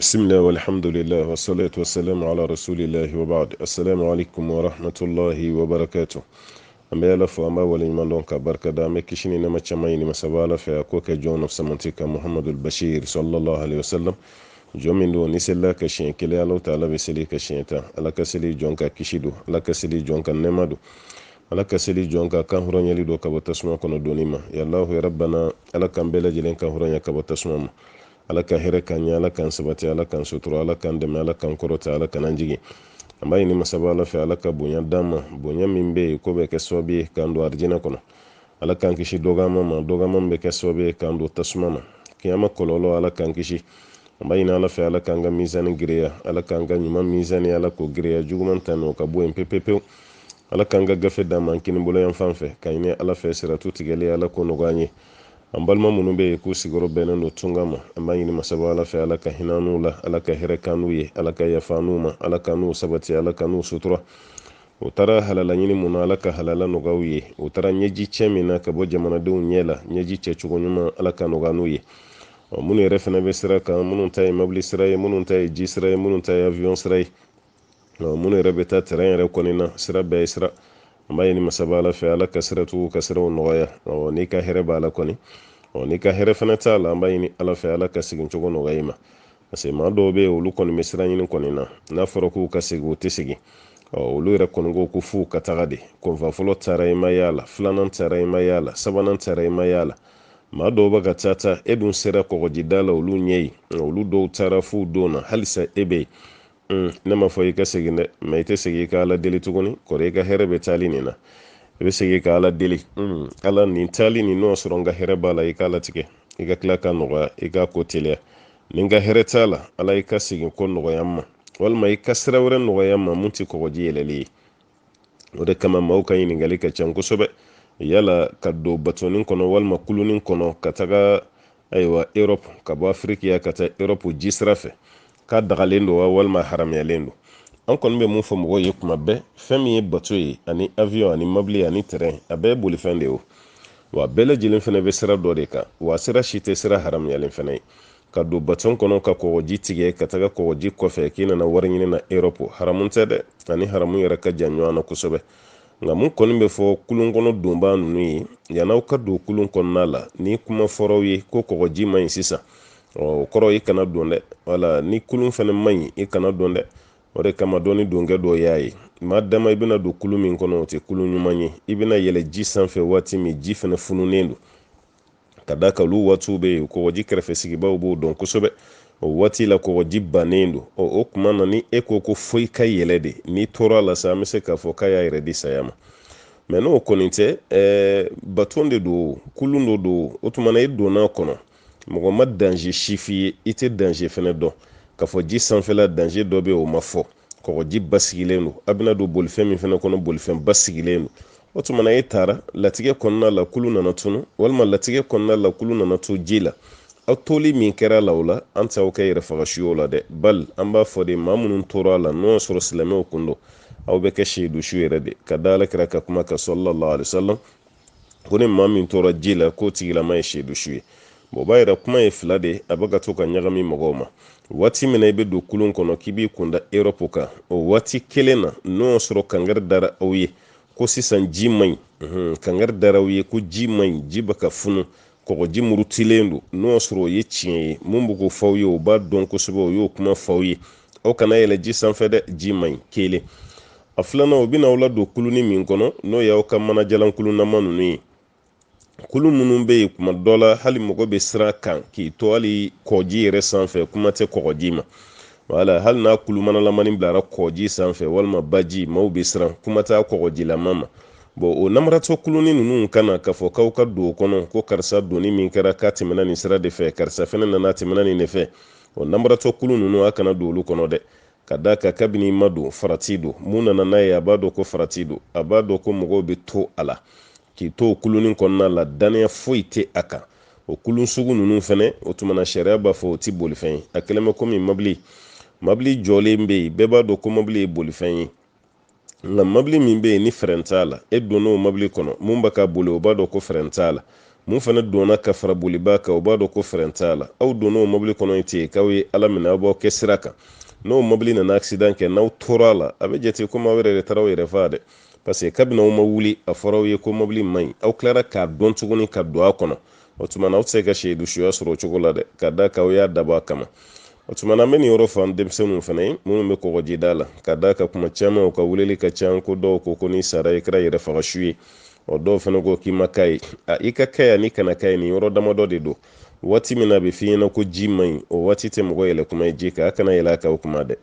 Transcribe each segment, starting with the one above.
بسم الله والحمد لله والصلاة والسلام على رسول الله وبعد. السلام عليكم ورحمة الله وبركاته. أما يلف وما ولي من دونك بركة دامي كشيني نما تشميني مسابالة في أكوك جون نفس منطقة محمد البشير صلى الله عليه وسلم جومين دو نسلا كشين كلي الله تعالى بسلي كشين تا على كسلي جونكا كشيدو على كسلي جونكا نمادو على كسلي جونكا كان هرون يلي كبو تسمع كنو دونيما يا الله يا ربنا على كان بلا جلين كان هرون يكبو تسمع ala ka hɛrɛ kan ɲɛ, ala kan sabati, ala kan sutura, ala kan dɛmɛ, ala kan kɔrɔta, ala kan jigi. An b'a ɲini masaba ala fɛ ala ka bonya d'an ma, bonya min bɛ yen ko bɛ kɛ sababu ye k'an don arijinɛ kɔnɔ. Ala k'an kisi dɔgɔyama ma, dɔgɔyama min bɛ kɛ sababu ye k'an don tasuma ma. Kiyama kɔlɔlɔ ala k'an kisi. An b'a ɲini ala fɛ ala k'an ka mizani giriya, ala k'an ka ɲuman mizani ala k'o giriya, juguman ta n'o ka bɔ yen pewu. Ala k'an ka gafe d'an ma an kini bolo yan fan fɛ, ka ɲini ala fɛ siratu tigɛli ala k'o nɔgɔya an ye. An balima minnu bɛ yen k'u sigiyɔrɔ bɛnnen don tunga ma, an b'a ɲini masaba ala fɛ ala ka hinɛ n'u la, ala ka hɛrɛ kan n'u ye, ala ka yafa n'u ma, ala ka n'u sabati, ala ka n'u sutura. U taara halala ɲini mun na ala ka halala nɔgɔya u ye, u taara ɲɛji cɛ min na ka bɔ jamanadenw ɲɛ la, ɲɛji cɛcogo ɲuman ala ka nɔgɔya n'u ye. Minnu yɛrɛ fana bɛ sira kan, minnu ta ye mobili sira ye, minnu ta ye ji sira ye, minnu ta ye avion sira ye, minnu yɛrɛ bɛ taa terrain yɛrɛ kɔni na, sira bɛɛ ye sira. An b'a ɲini masaba ala fɛ ala ka siratigiw ka siraw nɔgɔya, n'i ka hɛrɛ b'a la kɔni, n'i ka hɛrɛ fana t'a la an b'a ɲini ala fɛ ala ka segin cogo nɔgɔya i ma. Parce que maa dɔw bɛ yen olu kɔni bɛ sira ɲini kɔni na, n'a fɔra k'u ka segin u tɛ segin. Olu yɛrɛ kɔni ko ko f'u ka taga de, kunfa fɔlɔ taara i ma y'a la, filanan taara i ma y'a la, sabanan taara i ma y'a la. Maa dɔw bɛ ka taa e dun sera kɔgɔjida la olu ɲɛ ye, olu dɔw taara f'u don na halisa e bɛ yen. Ne ma fɔ i ka segin dɛ, mɛ i tɛ segin i ka ala deli tuguni, kɔrɔ i ka hɛrɛ bɛ taali nin na. I bɛ segin ka ala deli, ala nin taali nin n'o sɔrɔ n ka hɛrɛ b'a la i k'a latigɛ, i ka tila ka nɔgɔya, i ka ko teliya. Ni n ka hɛrɛ t'a la ala i ka segin ko nɔgɔya ma, walima i ka sira wɛrɛ nɔgɔya ma mun tɛ kɔgɔji yɛlɛli ye. O de kama maaw ka ɲininkali ka ca kosɛbɛ, yala ka don batonin kɔnɔ walima kulunin kɔnɔ ka taga ayiwa Europe, ka bɔ Afirikiya ka taa Europe ji sira fɛ, k'a dagalen don wa walima haramuyalen don. An kɔni bɛ mun fɔ mɔgɔw ye kuma bɛɛ, fɛn min ye bato ye ani avion ani mobili ani terrain, a bɛɛ ye bolifɛn de ye o. Wa bɛɛ lajɛlen fana bɛ sira dɔ de kan, wa sira si tɛ sira haramuyalen fana ye. Ka don baton kɔnɔ ka kɔgɔji tigɛ ka taga kɔgɔji kɔfɛ k'i nana wari ɲini na Europe, haramun tɛ dɛ, ani haramun yɛrɛ ka jan ɲɔgɔn na kosɛbɛ. Nka mun kɔni bɛ fɔ kulun kɔnɔ donbaa ninnu ye, yan'aw ka don kulun kɔnɔna la, ni kuma fɔraw ye ko kɔgɔji man ɲi sisan, o kɔrɔ i kana don dɛ, wala ni kulun fana man ɲi i kana don dɛ. O de kama dɔɔni donkɛ dɔ y'a ye, maa dama i bɛna don kulu min kɔnɔ o tɛ kulu ɲuman ye, i bɛna yɛlɛ ji sanfɛ waati min ji fana fununen don, ka da kan olu waatiw bɛ yen kɔgɔji kɛrɛfɛsigibaw b'o dɔn kosɛbɛ. O waati la kɔgɔji bannen don, o tuma na ni e ko foyi ka yɛlɛ de, n'i tora la sa an bɛ se k'a fɔ k'a y'a yɛrɛ di saya ma. Mɛ n'o kɔni tɛ, baton de don, kulun dɔ don, o tuma na e donna kɔnɔ, mɔgɔ ma danger si f'i ye, i tɛ danger fana dɔn. Ka fɔ ji sanfɛla danger dɔ bɛ o ma fɔ, kɔgɔji basigilen don, a bɛna don bolifɛn min fana kɔnɔ bolifɛn basigilen don. O tuma na e taara latigɛ kɔnɔna la kulu nana tunu, walima latigɛ kɔnɔna la kulu nana to ji la, aw toli min kɛra la o la an t'aw kɛ yɛrɛ fagasuyo la dɛ, bali an b'a fɔ de maa minnu tora a la n'o y'a sɔrɔ silamɛw kun don, aw bɛ kɛ sehidu su yɛrɛ de, ka da alakira ka kuma kan sallallahu alaihi wasallam, ko ni maa min tora ji la k'o tigilama ye sehidu su ye. O b'a yɛrɛ kuma ye fila de, a bɛ ka to ka ɲagami mɔgɔw ma. Waati min na i bɛ don kulun kɔnɔ k'i b'i kunda Europe kan, o waati kelen na n'o y'a sɔrɔ kangari dara aw ye ko sisan ji man ɲi, kangari dara aw ye ko ji man ɲi, ji bɛ ka funu, kɔgɔji murutilen don, n'o y'a sɔrɔ o ye tiɲɛ ye, mun bɛ k'o fɔ aw ye o b'a dɔn kosɛbɛ, o y'o kuma fɔ aw ye, aw kana yɛlɛ ji sanfɛ dɛ, ji man ɲi, kelen. A filanan o bɛna aw ladon kulunin min kɔnɔ n'o y'aw ka manajalan kulunama ninnu ye. Kulu minnu bɛ yen kuma dɔ la hali mɔgɔ bɛ sira kan k'i to hali kɔji yɛrɛ sanfɛ kuma tɛ kɔgɔji ma, wala hali n'a kulu manalamani bilara kɔji sanfɛ walima baji maaw bɛ siran kuma t'a kɔgɔjilama ma. O namaratɔ kulunin ninnu kana k'a fɔ k'aw ka don o kɔnɔ ko karisa donni min kɛra k'a tɛmɛna nin sira de fɛ, karisa fana nana tɛmɛna nin de fɛ, o namaratɔ kulu ninnu a kana don olu kɔnɔ dɛ. Ka da kan kabini ma don farati don, mun nana n'a ye a b'a dɔn ko farati don, a b'a dɔn ko mɔgɔw bɛ to a la, k'i to kulunin kɔnɔna la daniya foyi tɛ a kan. O kulun sugu ninnu fɛnɛ o tuma na sariya b'a fɔ o tɛ bolifɛn ye, a kɛlen bɛ komi mobili jɔlen bɛ yen bɛɛ b'a dɔn ko mobili ye bolifɛn ye, nka mobili min bɛ yen ni frein t'a la, e donna o mobili kɔnɔ mun bɛ ka boli o b'a dɔn ko frein t'a la, mun fana donna ka fara boliba kan o b'a dɔn ko fɛrɛn t'a la aw donna o mobili kɔnɔ ten k'aw ye ala minɛ aw b'aw kɛ sira kan n'o mobili nana accident kɛ n'aw tora a la a bɛ jate komi aw yɛrɛ de taara aw yɛrɛ faa dɛ parce que kabini aw ma wuli a fɔra aw ye ko mobili man ɲi aw tilara k'a dɔn tuguni ka don a kɔnɔ o tuma na aw tɛ se ka seyidu suya sɔrɔ o cogo la dɛ ka da kan aw y'a dabɔ a kama o tuma na an bɛ nin yɔrɔ fɔ an denmisɛnninw fana ye minnu bɛ kɔgɔjida la ka da ka kuma caman u ka weleli ka ca ko dɔw ko n'i sara i kɛra yɛrɛ faga su ye o dɔw fana ko k'i ma k'a ye i ka kɛ yan n'i kana k'a ye nin yɔrɔ damadɔ de don waati min na a bɛ f'i ɲɛna ko ji man ɲi o waati tɛ mɔgɔ yɛlɛ kuma ye ji kan a kana yɛlɛ a kan o kuma dɛ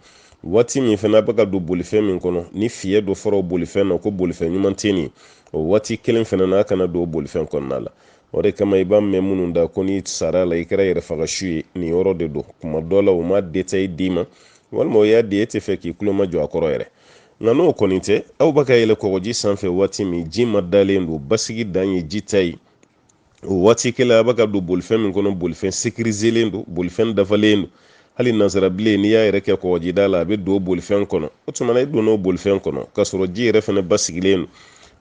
waati min fana a bɛ ka don bolifɛn min kɔnɔ ni fiyɛ dɔ fɔra o bolifɛn na ko bolifɛn ɲuman tɛ nin o waati kelen fana na a kana don o bolifɛn kɔnɔna la o de kama i b'a mɛn minnu da ko n'i sara la i kɛra yɛrɛ faga su ye nin yɔrɔ de don kuma dɔ la o ma détail d'i ma walima o y'a di e tɛ fɛ k'i tulo ma jɔ a kɔrɔ yɛrɛ nka n'o kɔni tɛ aw bɛ ka yɛlɛ kɔgɔji sanfɛ waati min ji ma dalen don basigi dan ye ji ta ye o waati kelen a bɛ ka don bolifɛn min kɔnɔ bolifɛn sécuriselen don bolifɛn dafalen don hali nansarabilen n'i y'a yɛrɛ kɛ kɔgɔjida la a bɛ don bolifɛn kɔnɔ o tuma na i donna o bolifɛn kɔnɔ k'a sɔrɔ ji yɛrɛ fana basigilen don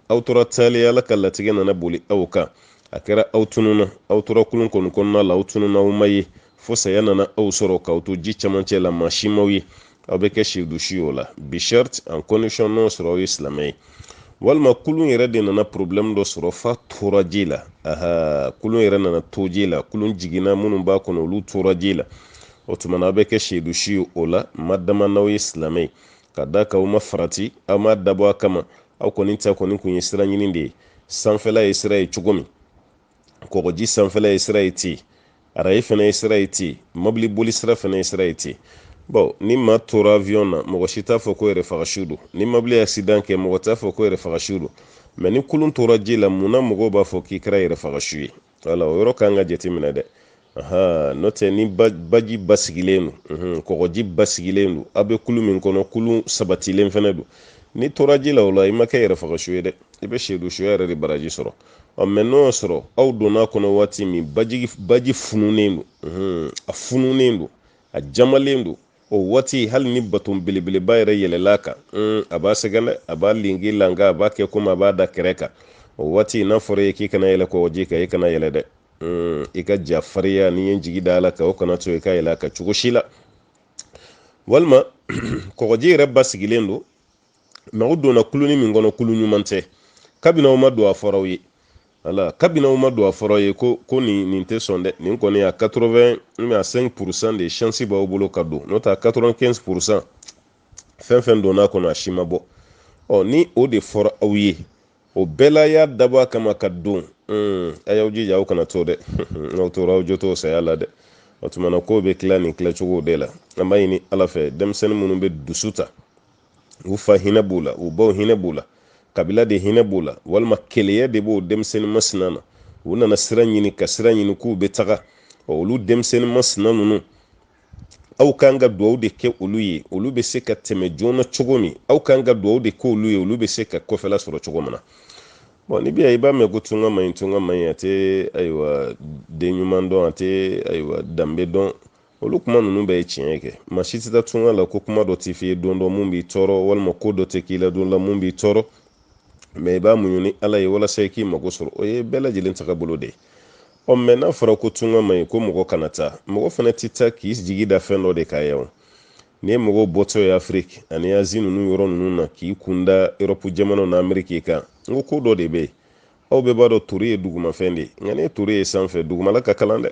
aw tora taalen ala ka latigɛ nana boli aw kan a kɛra aw tununa aw tora kulun kɔni kɔnɔna la aw tununa aw ma ye fo saya nana aw sɔrɔ k'aw to ji camancɛ la maa si m'aw ye aw bɛ kɛ seyidu su o la bishart en condition n'o sɔrɔ aw ye silamɛ ye walima kulun yɛrɛ de nana problème dɔ sɔrɔ fa tora ji la kulun yɛrɛ nana to ji la kulun jiginna minnu b'a kɔnɔ olu tora ji la o tuma na aw bɛ kɛ seyidu su ye o la ma dama n'aw ye silamɛ ye ka da kan aw ma farati aw ma dabɔ a kama aw kɔni ta kɔni kun ye sira ɲini de ye sanfɛla ye sira ye cogo min kɔgɔji sanfɛla ye sira ye ten araye fana ye sira ye ten mobili boli sira fana ye sira ye ten bon ni maa tora avion na mɔgɔ si t'a fɔ ko yɛrɛ faga su don ni mobili accident kɛ mɔgɔ t'a fɔ ko yɛrɛ faga su don mais ni kulun tora ji la munna mɔgɔw b'a fɔ k'i kɛra yɛrɛ faga su ye wala o yɔrɔ kan ka jateminɛ dɛ n'o tɛ ni baji basigilen don kɔgɔji basigilen don aw bɛ kulu min kɔnɔ kulu sabatilen fana don ni tora ji la o la i ma kɛ yɛrɛ faga su ye dɛ i bɛ seyidu suya yɛrɛ de baraji sɔrɔ mais n'o y'a sɔrɔ aw donna kɔnɔ waati min baji fununen don a fununen don a jamalen don o waati hali ni baton belebeleba yɛrɛ yɛlɛla kan a b'a sɛgɛn dɛ a b'a lingi langa a b'a kɛ komi a b'a da kɛrɛ kan o waati n'a fɔra ye k'i kana yɛlɛ kɔgɔji kan i kana yɛlɛ dɛ i ka ja fariya ni ye jigi da ala kan o kana to i ka yɛlɛ a kan cogo si la walima kɔgɔji yɛrɛ basigilen don mais aw donna kuluni min kɔnɔ kulu ɲuman tɛ kabini aw ma don a fɔra aw ye ala kabini aw ma don a fɔra ye ko nin tɛ sɔn dɛ nin kɔni a 85% de chance b'aw bolo ka don n'o tɛ 95% fɛn fɛn donna kɔnɔ a si ma bɔ ni o de fɔra aw ye o bɛɛ la y'a dabɔ a kama ka don a y'aw jija aw kana to dɛ n'aw tora aw jo t'o saya la dɛ o tuma na kow bɛ tila nin tilacogo de la an b'a ɲini ala fɛ denmisɛnnin minnu bɛ dusu ta u fa hinɛ b'u la u baw hinɛ b'u la kabila de hinɛ b'u la walima keleya de b'o denmisɛnnin masina na u nana sira ɲini ka sira ɲini k'u bɛ taga olu denmisɛnnin masina ninnu aw kan ka duwawu de kɛ olu ye olu bɛ se ka tɛmɛ joona cogo min aw kan ka duwawu de kɛ olu ye olu bɛ se ka kɔfɛla sɔrɔ cogo min na bon ni bɛ i b'a mɛn ko tunga man ɲi a tɛ ayiwa den ɲuman dɔn a tɛ ayiwa danbe dɔn olu kuma ninnu bɛɛ ye tiɲɛ kɛ maa si tɛ taa tunga la ko kuma dɔ t'i fɛ ye don dɔ mun b'i tɔɔrɔ walima ko dɔ tɛ k'i la don la mun b'i tɔɔrɔ mais i b'a muɲu ni ala ye walasa i k'i mago sɔrɔ o ye bɛɛ lajɛlen tagabolo de ye mais n'a fɔra ko tunga man ɲi ko mɔgɔ kana taa mɔgɔ fana tɛ taa k'i jigi da fɛn dɔ de k'a ye ni ye mɔgɔw bɔtɔ ye afiriki ani azi ninnu yɔrɔ ninnu na k'i kunda Europe jamanaw na Ameriki kan n ko dɔ de bɛ yen aw bɛɛ b'a dɔn tori ye dugumafɛn de ye nka ni tori ye sanfɛ dugumala ka kalan dɛ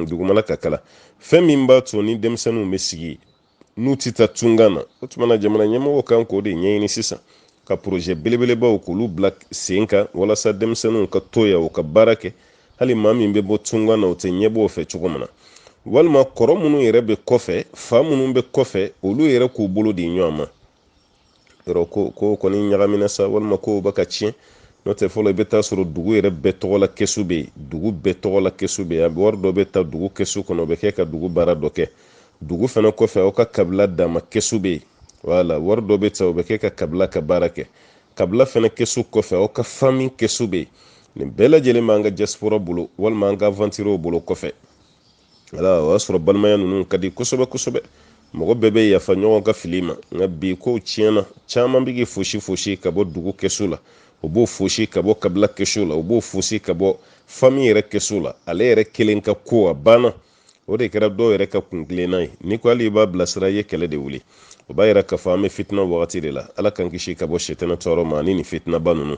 dugumala ka kalan fɛn min b'a to ni denmisɛnninw bɛ sigi n'u tɛ taa tunga na o tuma na jamana ɲɛmɔgɔ kan k'o de ɲɛɲini sisan ka projet belebelebaw k'olu bila sen kan walasa denmisɛnninw ka to yan u ka baara kɛ hali maa min bɛ bɔ tunga na o tɛ ɲɛbɔ o fɛ cogo min na walima kɔrɔ minnu yɛrɛ bɛ kɔfɛ fa minnu bɛ kɔfɛ olu yɛrɛ k'u bolo di ɲɔgɔn ma yɔrɔ ko kɔni ɲagamina sa walima ko bɛ ka tiɲɛ n'o tɛ fɔlɔ i bɛ taa sɔrɔ dugu yɛrɛ bɛɛ tɔgɔ la kɛsu bɛ yen dugu bɛɛ tɔgɔ la kɛsu bɛ yen a bɛ wari dɔ bɛ ta dugu kɛsu kɔnɔ o bɛ kɛ ka dugu baara dɔ kɛ dugu fana kɔfɛ aw ka kabila dama kɛsu bɛ yen wala wari dɔ bɛ ta o bɛ kɛ ka kabila ka baara kɛ kabila fana kɛsu kɔfɛ aw ka fami kɛsu bɛ yen nin bɛɛ lajɛlen b'an ka diaspora bolo walima an ka aventurew bolo kɔfɛ wala o y'a sɔrɔ balimaya ninnu ka di kosɛbɛ kosɛbɛ mɔgɔ bɛɛ bɛ yafa ɲɔgɔn ka fili ma nka bi kow tiɲɛna caman bɛ k'i fosi ka bɔ dugu kɛsu la u b'o fosi ka bɔ kabila kɛsu la u b'o fosi ka bɔ famille yɛrɛ kɛso la ale yɛrɛ kelen ka ko a banna o de kɛra dɔw yɛrɛ ka kuntilenna ye ni ko hali i b'a bilasira i ye kɛlɛ de wuli o b'a yɛrɛ k'a fɔ an bɛ fitina wagati de la ala kan kisi ka bɔ shetana tɔɔrɔ ma ani ni fitinaba ninnu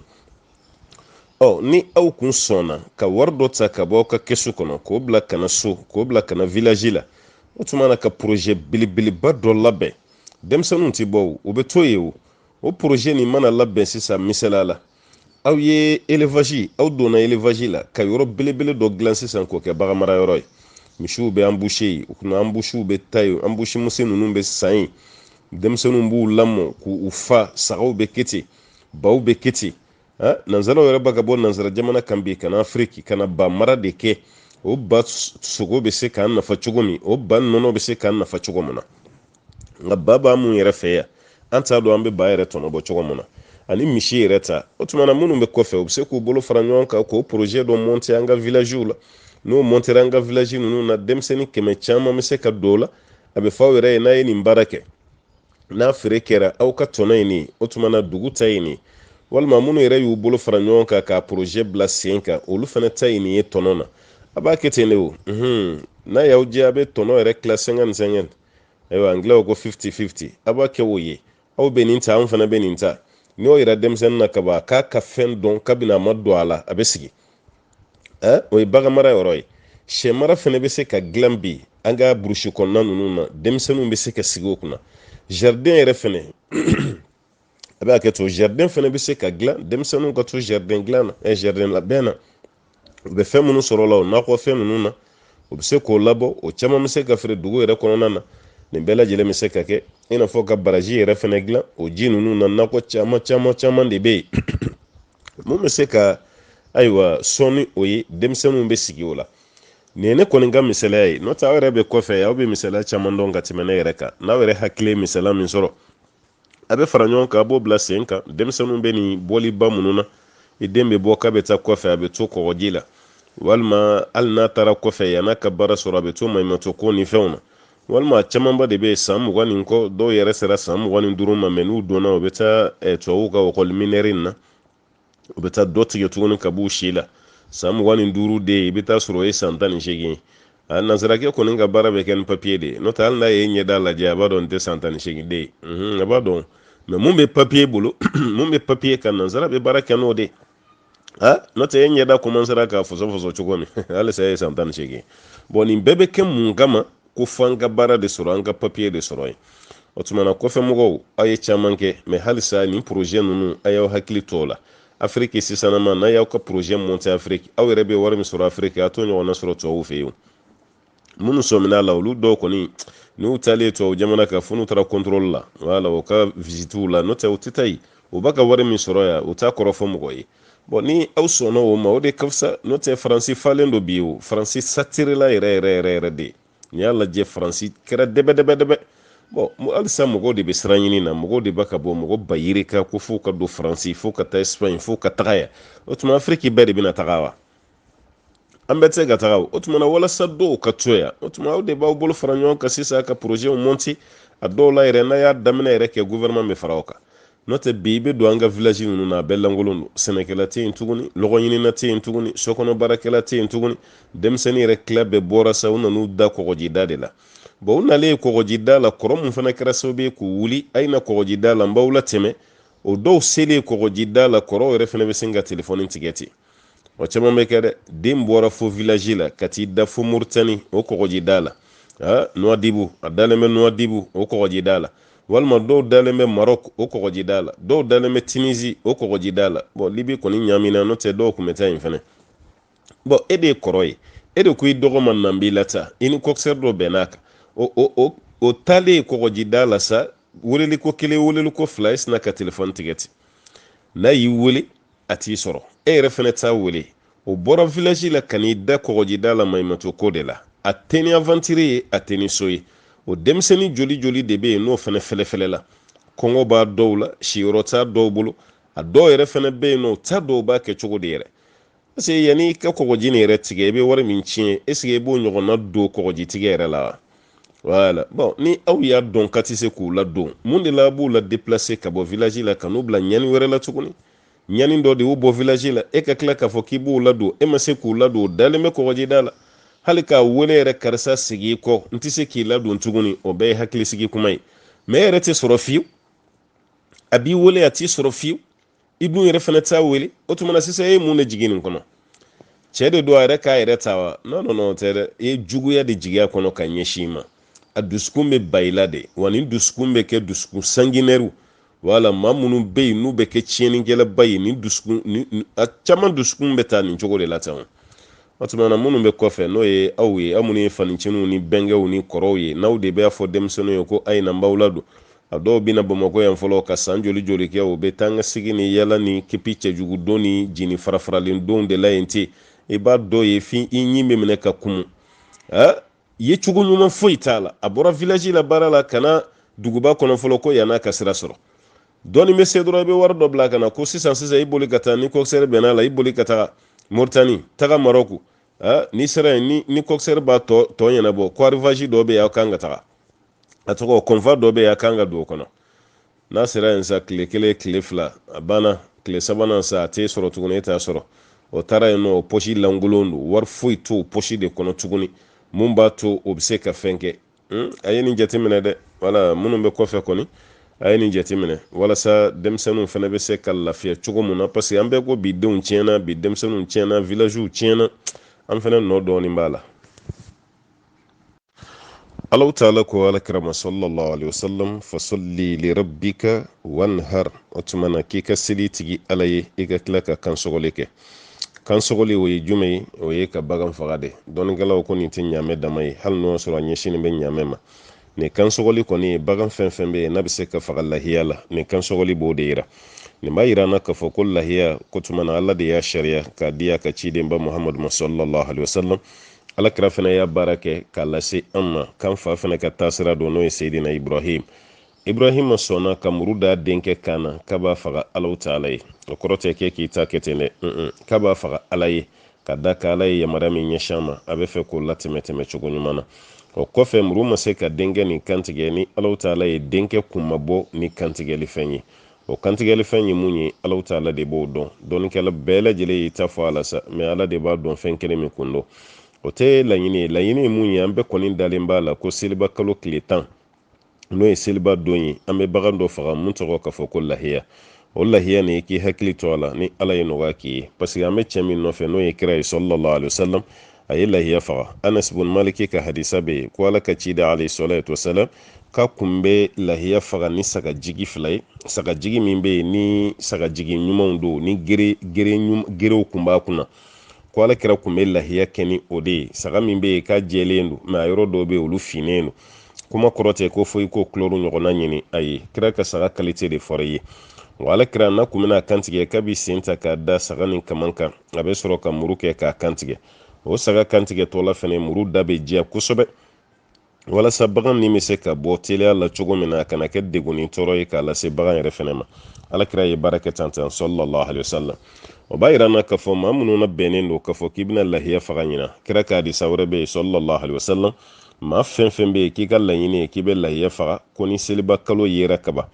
ni aw kun sɔnna ka wari dɔ ta ka bɔ aw ka kɛsu kɔnɔ k'o bila kana so k'o bila kana village la o tuma na ka projet belebeleba dɔ labɛn denmisɛnninw ti bɔ o bɛ to yen o projet nin mana labɛn sisan misaliya la aw ye élevage aw donna élevage la ka yɔrɔ belebele dɔ dilan sisan k'o kɛ baganmara yɔrɔ ye misiw bɛ embouché yen o kuna embouches bɛ ta yen embouche muso ninnu bɛ san yen denmisɛnninw b'u lamɔ k'u fa sagaw bɛ kɛ ten baw bɛ kɛ ten nanzaraw yɛrɛ b'a ka bɔ nanzara jamana kan bi kana Afrique kana ba mara de kɛ o ba sogo bɛ se k'an nafa cogo min o ba nɔnɔ bɛ se k'an nafa cogo min na nka ba b'a mun yɛrɛ fɛ yan an t'a dɔn an bɛ ba yɛrɛ tɔnɔ bɔ cogo min na ani misi yɛrɛ ta o tuma na minnu bɛ kɔfɛ u bɛ se k'u bolo fara ɲɔgɔn kan k'o projet dɔ monter an ka villagew la n'o montera an ka village ninnu na denmisɛnnin 100 caman bɛ se ka don o la a bɛ fɔ aw yɛrɛ ye n'a ye nin baara kɛ n'a feere kɛra aw ka tɔnɔ ye nin o tuma na dugu ta ye nin walima minnu yɛrɛ y'u bolo fara ɲɔgɔn kan k'a projet bila sen kan olu fana ta ye nin ye tɔnɔ na a b'a kɛ ten de o n'a y'aw jɛ a bɛ tɔnɔ yɛrɛ tila 50-50 ayiwa anglais ko 50-50 a b'a kɛ o ye aw bɛ nin ta anw fana bɛ nin ta n'i y'o yira denmisɛnnin na kaban k'a ka fɛn dɔn kabini a ma don a la a bɛ sigi o ye bagan mara yɔrɔ ye sɛ mara fana bɛ se ka dilan bi an ka burusi kɔnɔna ninnu na denmisɛnninw bɛ se ka sigi o kunna jardin yɛrɛ fana a bɛ kɛ to jardin fana bɛ se ka dilan denmisɛnninw ka to jardin dilan na jardin labɛn na u bɛ fɛn minnu sɔrɔ o la o nakɔfɛn ninnu na u bɛ se k'o labɔ o caman bɛ se ka feere dugu yɛrɛ kɔnɔna na nin bɛɛ lajɛlen bɛ se ka kɛ i n'a fɔ ka baraji yɛrɛ fana dilan o ji ninnu na nakɔ caman de bɛ yen mun bɛ se ka ayiwa sɔn ni o ye denmisɛnninw bɛ sigi o la nin ye ne kɔni ka misaliya ye n'o tɛ aw yɛrɛ bɛ kɔfɛ aw bɛ misaliya caman dɔn ka tɛmɛ ne yɛrɛ kan n'aw yɛrɛ hakili ye misaliya min sɔrɔ a bɛ fara ɲɔgɔn kan a b'o bila sen kan denmisɛnninw bɛ nin bɔliba minnu na i den bɛ bɔ k'a bɛ taa kɔfɛ a bɛ to kɔgɔji la walima hali n'a taara kɔfɛ yan'a ka baara sɔrɔ a bɛ to maɲumatɔ ko ni fɛnw na walima camanba de bɛ yen san 20 ni kɔ dɔw yɛrɛ sera san 25 ma mɛ n'u donna u bɛ taa tubabuw ka école minière na u bɛ taa dɔ tigɛ tuguni ka b'u si la san 25 de i bɛ taa sɔrɔ o ye san 18 a nansarakɛ kɔni ka baara bɛ kɛ ni papier de n'o tɛ hali n'a ye ɲɛda lajɛ a b'a dɔn n tɛ san 18 de ye a b'a dɔn mɛ mun bɛ papier bolo mun bɛ papier kan nansara bɛ baara kɛ n'o de n'o tɛ e ɲɛda commencera ka fɔsɔfɔsɔ cogo min halisa e ye san 18 bon nin bɛɛ bɛ kɛ mun kama ko fɔ an ka baara de sɔrɔ an ka papier de sɔrɔ yen o tuma na kɔfɛ mɔgɔw aw ye caman kɛ mɛ halisa nin projet ninnu a y'aw hakili to o la Afrique sisanama n'a y'aw ka projet monter Afrique aw yɛrɛ bɛ wari min sɔrɔ Afrique a t'o ɲɔgɔnna sɔrɔ tubabuw fɛ yen minnu sɔmin'a la olu dɔw kɔni n'u taalen tubabu jamana kan fo n'u taara contrôle la wala o ka visitiw la n'o tɛ u tɛ taa yen u b'a ka wari min sɔrɔ yan u t'a kɔrɔ fɔ mɔgɔ ye bon ni aw sɔnna o ma o de ka fisa n'o tɛ faransi falen dɔ bi o faransi satirila yɛrɛ de n'i y'a lajɛ faransi kɛra dɛbɛ bon halisa mɔgɔw de bɛ siran ɲini na mɔgɔw de b'a ka bɔ mɔgɔ ba yirika ko fo ka don faransi fo ka taa Espagne fo ka taga yan o tuma Afrique bɛɛ de bɛna taga wa an bɛ se ka taga o tuma na walasa dɔw ka to yan o tuma aw de b'aw bolo fara ɲɔgɔn kan sisan ka projet monter a dɔw la yɛrɛ n'a y'a daminɛ yɛrɛ kɛ gouvernement bɛ fara o kan n'o tɛ bi i bɛ don an ka village ninnu na a bɛɛ lankolon don sɛnɛkɛla tɛ yen tuguni lɔgɔɲinina tɛ yen tuguni sokɔnɔ baarakɛla tɛ yen tuguni denmisɛnnin yɛrɛ tila bɛɛ bɔra sa u nan'u da kɔgɔjida de la bon u nalen kɔgɔjida la kɔrɔ mun fana kɛra sababu ye k'u wuli a ye na kɔgɔjida la n b'aw latɛmɛ o dɔw selen kɔgɔjida la kɔrɔw yɛrɛ fana bɛ sin ka telefɔni tigɛ ten o caman bɛ kɛ dɛ den bɔra fo village la ka t'i da fo Mauritanie o kɔgɔjida la Nouadhibou a dalen bɛ Nouadhibou o kɔgɔjida la walima dɔw dalen bɛ Maroc o kɔgɔjida la dɔw dalen bɛ Tunisie o kɔgɔjida la bon Libi kɔni ɲamina n'o tɛ dɔw tun bɛ taa yen fana bon e de ye kɔrɔ ye e de ko i dɔgɔ ma nan b'i la ta i ni coxeur dɔ bɛnn'a kan o taalen kɔgɔjida la sa weleliko kelen weleliko fila e sina ka telefɔni tigɛ ten n'a y'i wele a t'i sɔrɔ e yɛrɛ fana t'a wele o bɔra village la ka n'i da kɔgɔjida la maɲumatɔ ko de la a tɛ ni aventure ye a tɛ ni so ye o denmisɛnnin joli de bɛ yen n'o fana fɛlɛfɛlɛ la kɔngɔ b'a dɔw la siyɔrɔ t'a dɔw bolo a dɔw yɛrɛ fana bɛ yen nɔ ta dɔw b'a kɛ cogo de yɛrɛ parce que yanni i ka kɔgɔji nin yɛrɛ tigɛ i bɛ wari min tiɲɛ est ce que i b'o ɲɔgɔnna don kɔgɔji tigɛ yɛrɛ la wa voilà bon ni aw y'a dɔn ka tɛ se k'u ladon mun de la a b'u la déplacer ka bɔ village la ka n'u bila ɲani wɛrɛ la tuguni ɲani dɔ de y'u bɔ village la e ka tila k'a fɔ k'i b'u ladon e ma se k'u ladon dalen bɛ kɔgɔjida la hali k'a wele yɛrɛ karisa sigi kɔ n tɛ se k'i ladon tuguni o bɛɛ ye hakilisigi kuma ye mais e yɛrɛ tɛ sɔrɔ fiyewu a b'i wele a t'i sɔrɔ fiyewu i dun yɛrɛ fana t'a wele o tuma na sisan e ye mun de jigin nin kɔnɔ cɛ de don a yɛrɛ k'a yɛrɛ ta wa non tɛ dɛ e ye juguya de jigin a kɔnɔ ka ɲɛsin ma a dusukun bɛ ba i la de wa nin dusukun bɛ kɛ dusukun sanguinaire wala maa minnu bɛ yen n'u bɛ kɛ tiɲɛnikɛlaba ye nin dusukun a caman dusukun bɛ taa nin cogo de la tan o tuma na minnu bɛ kɔfɛ n'o ye aw ye aw minnu ye faniciniw ni bɛnkɛw ni kɔrɔw ye n'aw de bɛ fɔ denmisɛnninw ye ko a ye na n b'aw ladon a dɔw bɛna bamakɔ yan fɔlɔ ka san joli joli kɛ o bɛ taa n ka sigi ni yala ni kipi cɛjugu don ni jini farafaralen don de la yen ten i b'a dɔw ye f'i ɲin bɛ minɛ ka kumu ye cogo ɲuman foyi t'a la a bɔra village la baara la ka na duguba kɔnɔ fɔlɔ ko yan'a ka sira sɔrɔ dɔɔni bɛ se dɔrɔn i bɛ wari dɔ bila ka na ko sisan i boli ka taa ni coxeur bɛn'a la i boli ka taga Mauritanie taga Maroc ni sera yen ni coxeur b'a tɔ ɲɛnabɔ ko arrivage dɔ bɛ yen aw kan ka taga a tɔgɔ convoi dɔ bɛ yen aw kan ka don o kɔnɔ n'a sera yen sa tile kelen tile fila a banna tile sabanan sa a t'e sɔrɔ tuguni e t'a sɔrɔ o taara yen nɔ o poche lankolon don wari foyi to o poche de kɔnɔ tuguni mun b'a to o bɛ se ka fɛn kɛ a ye nin jateminɛ dɛ wala minnu bɛ kɔfɛ kɔni a ye nin jateminɛ walasa denmisɛnninw fana bɛ se ka lafiya cogo min na parce que an bɛɛ ko bi denw tiɲɛna bi denmisɛnninw tiɲɛna villagew tiɲɛna an fana nɔ dɔɔnin b'a la Allahu ta'ala ko alakirama sallallahu alaihi wasallam fasalli li rabbika wanhar o tuma na k'i ka seli tigi ala ye i ka tila ka kansɔgɔli kɛ kansɔgɔli o ye jumɛn ye o ye ka bagan faga de dɔnnikɛlaw ko nin tɛ ɲaamɛ dama ye hali n'o sɔrɔ a ɲɛsinnen bɛ ɲaamɛ ma nin kansɔgɔli kɔni ye bagan fɛn fɛn bɛ yen n'a bɛ se ka faga lahiya la nin kansɔgɔli b'o de yira nin b'a yira an na k'a fɔ ko lahiya ko tuma na ala de y'a sariya k'a di a ka ciden ba muhamadu ma sallallahu alaihi wasallam alakira fana y'a baara kɛ k'a lase an ma k'an fa fana ka taasira don n'o ye seyidina ibrahim sɔnna ka muru da denkɛ kan na k'a b'a faga Alahu ta'ala ye o kɔrɔ tɛ k'i ta kɛ ten dɛ k'a b'a faga ala ye ka da ka ala ye yamaruya min ɲɛsin ma a bɛ fɛ k'o latɛmɛ cogo ɲuman na o kɔfɛ muru ma se ka denkɛ nin kantigɛ ni Alahu ta'ala ye denkɛ kunma bɔ ni kantigɛli fɛn ye o kantigɛli fɛn ye mun ye Alahu ta'ala de b'o dɔn dɔnnikɛla bɛɛ lajɛlen y'i ta fɔ a la sa mais ala de b'a dɔn fɛn kelen min kun don o tɛ laɲini ye mun ye an bɛɛ kɔni dalen b'a la ko seliba kalo tile 10 n'o ye seliba don ye an bɛ bagan dɔ faga mun tɔgɔ ka fɔ ko lahiya o lahiya nin k'i hakili to a la ni ala ye nɔgɔya k'i ye parce que an bɛ cɛ min nɔfɛ n'o ye kira ye sallallahu alaihi wasallam a ye lahiya faga Anas ibn Malik ka hadisa bɛ yen ko ala ka cida alayhi salatu wasalam ka kun bɛ lahiya faga ni sagajigi fila ye sagajigi min bɛ yen ni sagajigi ɲumanw don ni gerew kun b'a kunna ko ala kira kun bɛ lahiya kɛ ni o de ye saga min bɛ yen k'a jɛlen don mais a yɔrɔ dɔw bɛ yen olu finnen don kuma kɔrɔ tɛ ko foyi ko kulɔru ɲɔgɔnna ɲini a ye kira ka saga qualité de fɔra ye wa ala kira n'a kun bɛna kantigɛ k'a bɛ sen ta k'a da saga nin kaman kan a bɛ sɔrɔ ka muru kɛ k'a kantigɛ o saga kantigɛ tɔla fɛnɛ muru da bɛ jɛ kosɛbɛ walasa bagan nin bɛ se ka bɔ teliya la cogo min na a kana kɛ degun ni tɔɔrɔ ye k'a lase bagan yɛrɛ fɛnɛ ma ala kira ye baara kɛ tan sallallahu alaihi wasallam o b'a yira na k'a fɔ maa minnu na bɛnnen don k'a fɔ k'i bɛna lahiya faga ɲina kira ka hadisa wɛrɛ bɛ yen sallallahu alaihi wasallam maa fɛn fɛn bɛ yen k'i ka laɲini ye k'i bɛ lahiya faga ko ni seliba kalo yera kaba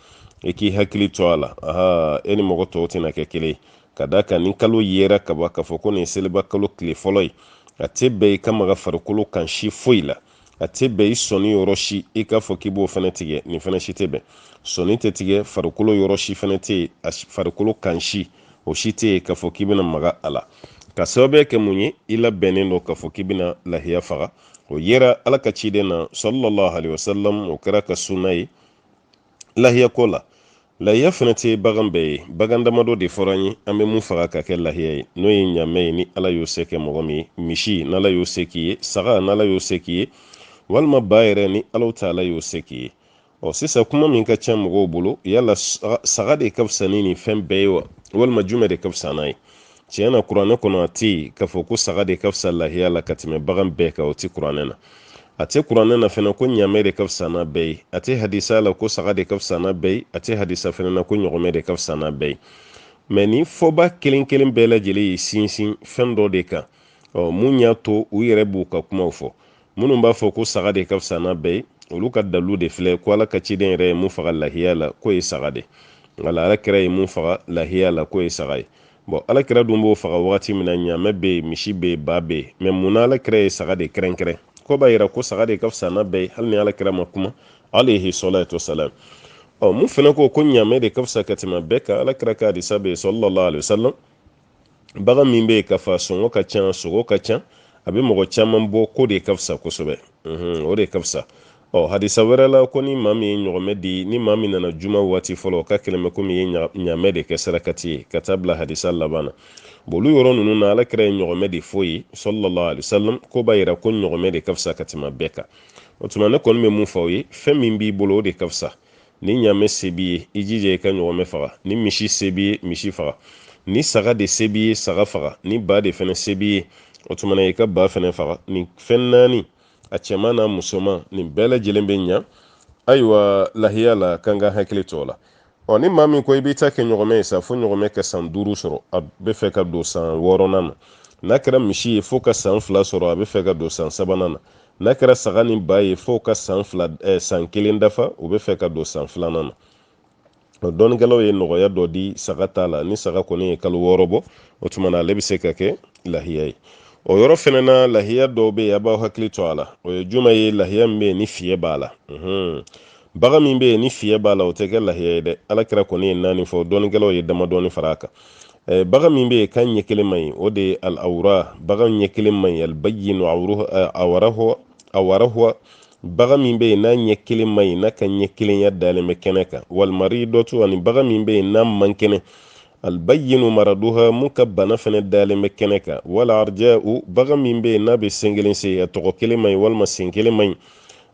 i k'i hakili to a la e ni mɔgɔ tɔw tɛna kɛ kelen ye ka da kan ni kalo yera kaba k'a fɔ ko nin seliba kalo tile fɔlɔ ye a tɛ bɛn i ka maga farikolo kan si foyi la a tɛ bɛn i sɔnni yɔrɔ si i k'a fɔ k'i b'o fɛnɛ tigɛ nin fɛnɛ si tɛ bɛn sɔnni tɛ tigɛ farikolo yɔrɔ si fɛnɛ tɛ yen a farikolo kan si o si tɛ yen k'a fɔ k'i bɛna maga a la ka sababuya kɛ mun ye i labɛnnen don k'a fɔ k'i bɛna lahiya faga o yera ala ka ciden na sallallahu alaihi wasallam o kɛra ka sunna ye lahiya ko la lahiya fɛnɛ tɛ bagan bɛɛ ye bagan damadɔ de fɔra an ye an bɛ mun faga ka kɛ lahiya ye n'o ye ɲaamɛ ye ni ala y'o se kɛ mɔgɔ min ye misi n'ala y'o se k'i ye saga n'ala y'o se k'i ye walima ba yɛrɛ ni Alahu ta'ala y'o se k'i ye sisan kuma min ka ca mɔgɔw bolo yala saga de ka fisa ni nin fɛn bɛɛ ye wa walima jumɛn de ka fisa n'a ye tiɲɛ na kuranɛ kɔnɔ a tɛ yen k'a fɔ ko saga de ka fisa lahiya la ka tɛmɛ bagan bɛɛ kan o tɛ kuranɛ na a tɛ kuranɛ na fɛnɛ ko ɲaamɛ de ka fisa n'a bɛɛ ye a tɛ hadisa la ko saga de ka fisa n'a bɛɛ ye a tɛ hadisa fɛnɛ na ko ɲɔgɔmɛ de ka fisa n'a bɛɛ ye mais ni fɔba kelen kelen bɛɛ lajɛlen ye sinsin fɛn dɔ de kan mun y'a to u yɛrɛ b'u ka kumaw fɔ minnu b'a fɔ ko saga de ka fisa n'a bɛɛ ye olu ka dalu de filɛ ko ala ka ciden yɛrɛ ye mun faga lahiya la ko ye saga de wala alakira ye mun faga lahiya la ko ye saga ye bon alakira dun b'o faga wagati min na ɲaamɛ bɛ yen misi bɛ yen ba bɛ yen mɛ mun na alakira ye saga de kɛrɛnkɛrɛn ko b'a yira ko saga de ka fisa n'a bɛɛ ye hali ni alakira ma kuma alayhi salatu wasalam mun fana ko ɲaamɛ de ka fisa ka tɛmɛ bɛɛ kan alakira ka hadisa bɛ yen sallallahu alaihi wasallam bagan min bɛ yen ka fa sɔngɔ ka ca sogo ka ca a bɛ mɔgɔ caman bɔ ko de ka fisa kosɛbɛ o de ka fisa hadisa wɛrɛ la ko ni maa min ye ɲɔgɔmɛ di ni maa min nana juma waati fɔlɔ ka kɛlɛ bɛ komi ye ɲaamɛ de kɛ sarakati ye ka taa bila hadisa laban na olu yɔrɔ ninnu na alakira ye ɲɔgɔmɛ de fɔ ye sallallahu alaihi wasallam ko b'a yira ko ɲɔgɔmɛ de ka fisa ka tɛmɛ bɛɛ kan o tuma ne kɔni bɛ mun fɔ aw ye fɛn min b'i bolo o de ka fisa ni ɲaamɛ se b'i ye i jija i ka ɲɔgɔmɛ faga ni misi se b'i ye misi faga ni saga de se b'i ye saga faga ni ba de fɛnɛ se b'i ye o tuma na i ka ba fɛnɛ faga ni fɛn naani a cɛman n'a musoman nin bɛɛ lajɛlen bɛ ɲa ayiwa lahiya la kan ka hakili to o la ni maa min ko i b'i ta kɛ ɲɔgɔmɛ ye sa fo ɲɔgɔmɛ ka san 5 sɔrɔ a bɛ fɛ ka don san 6nan na n'a kɛra misi ye fo ka san 2 sɔrɔ a bɛ fɛ ka don san 3nan na n'a kɛra saga ni ba ye fo ka san 1 dafa o bɛ fɛ ka don san 2nan na dɔɔnikɛlaw ye nɔgɔya dɔ di saga t'a la ni saga kɔni ye kalo 6 bɔ o tuma na ale bɛ se ka kɛ lahiya ye o yɔrɔ fɛnɛ na lahiya dɔw bɛ yen a b'aw hakili to a la o ye juma ye lahiya min bɛ yen ni fiɲɛ b'a la bagan min bɛ yen ni fiɲɛ b'a la o tɛ kɛ lahiya ye dɛ alakira kɔni ye 4 fɔ dɔɔnikɛlaw ye damadɔɔni fara a kan bagan min bɛ yen kan ɲɛ kelen man ɲi o de ye al-awra bagan ɲɛ kelen man ɲi al-bayyinu awarahu bagan min bɛ yen n'a ɲɛ kelen man ɲi n'a ka ɲɛ kelenya dalen bɛ kɛnɛ kan walmaridatu ani bagan min bɛ yen n'a man kɛnɛ albayyinu maraduha mun ka bana fɛnɛ dalen bɛ kɛnɛ kan wala arja'u bagan min bɛ yen n'a bɛ sen kelen se a tɔgɔ kelen man ɲi walima sen kelen man ɲi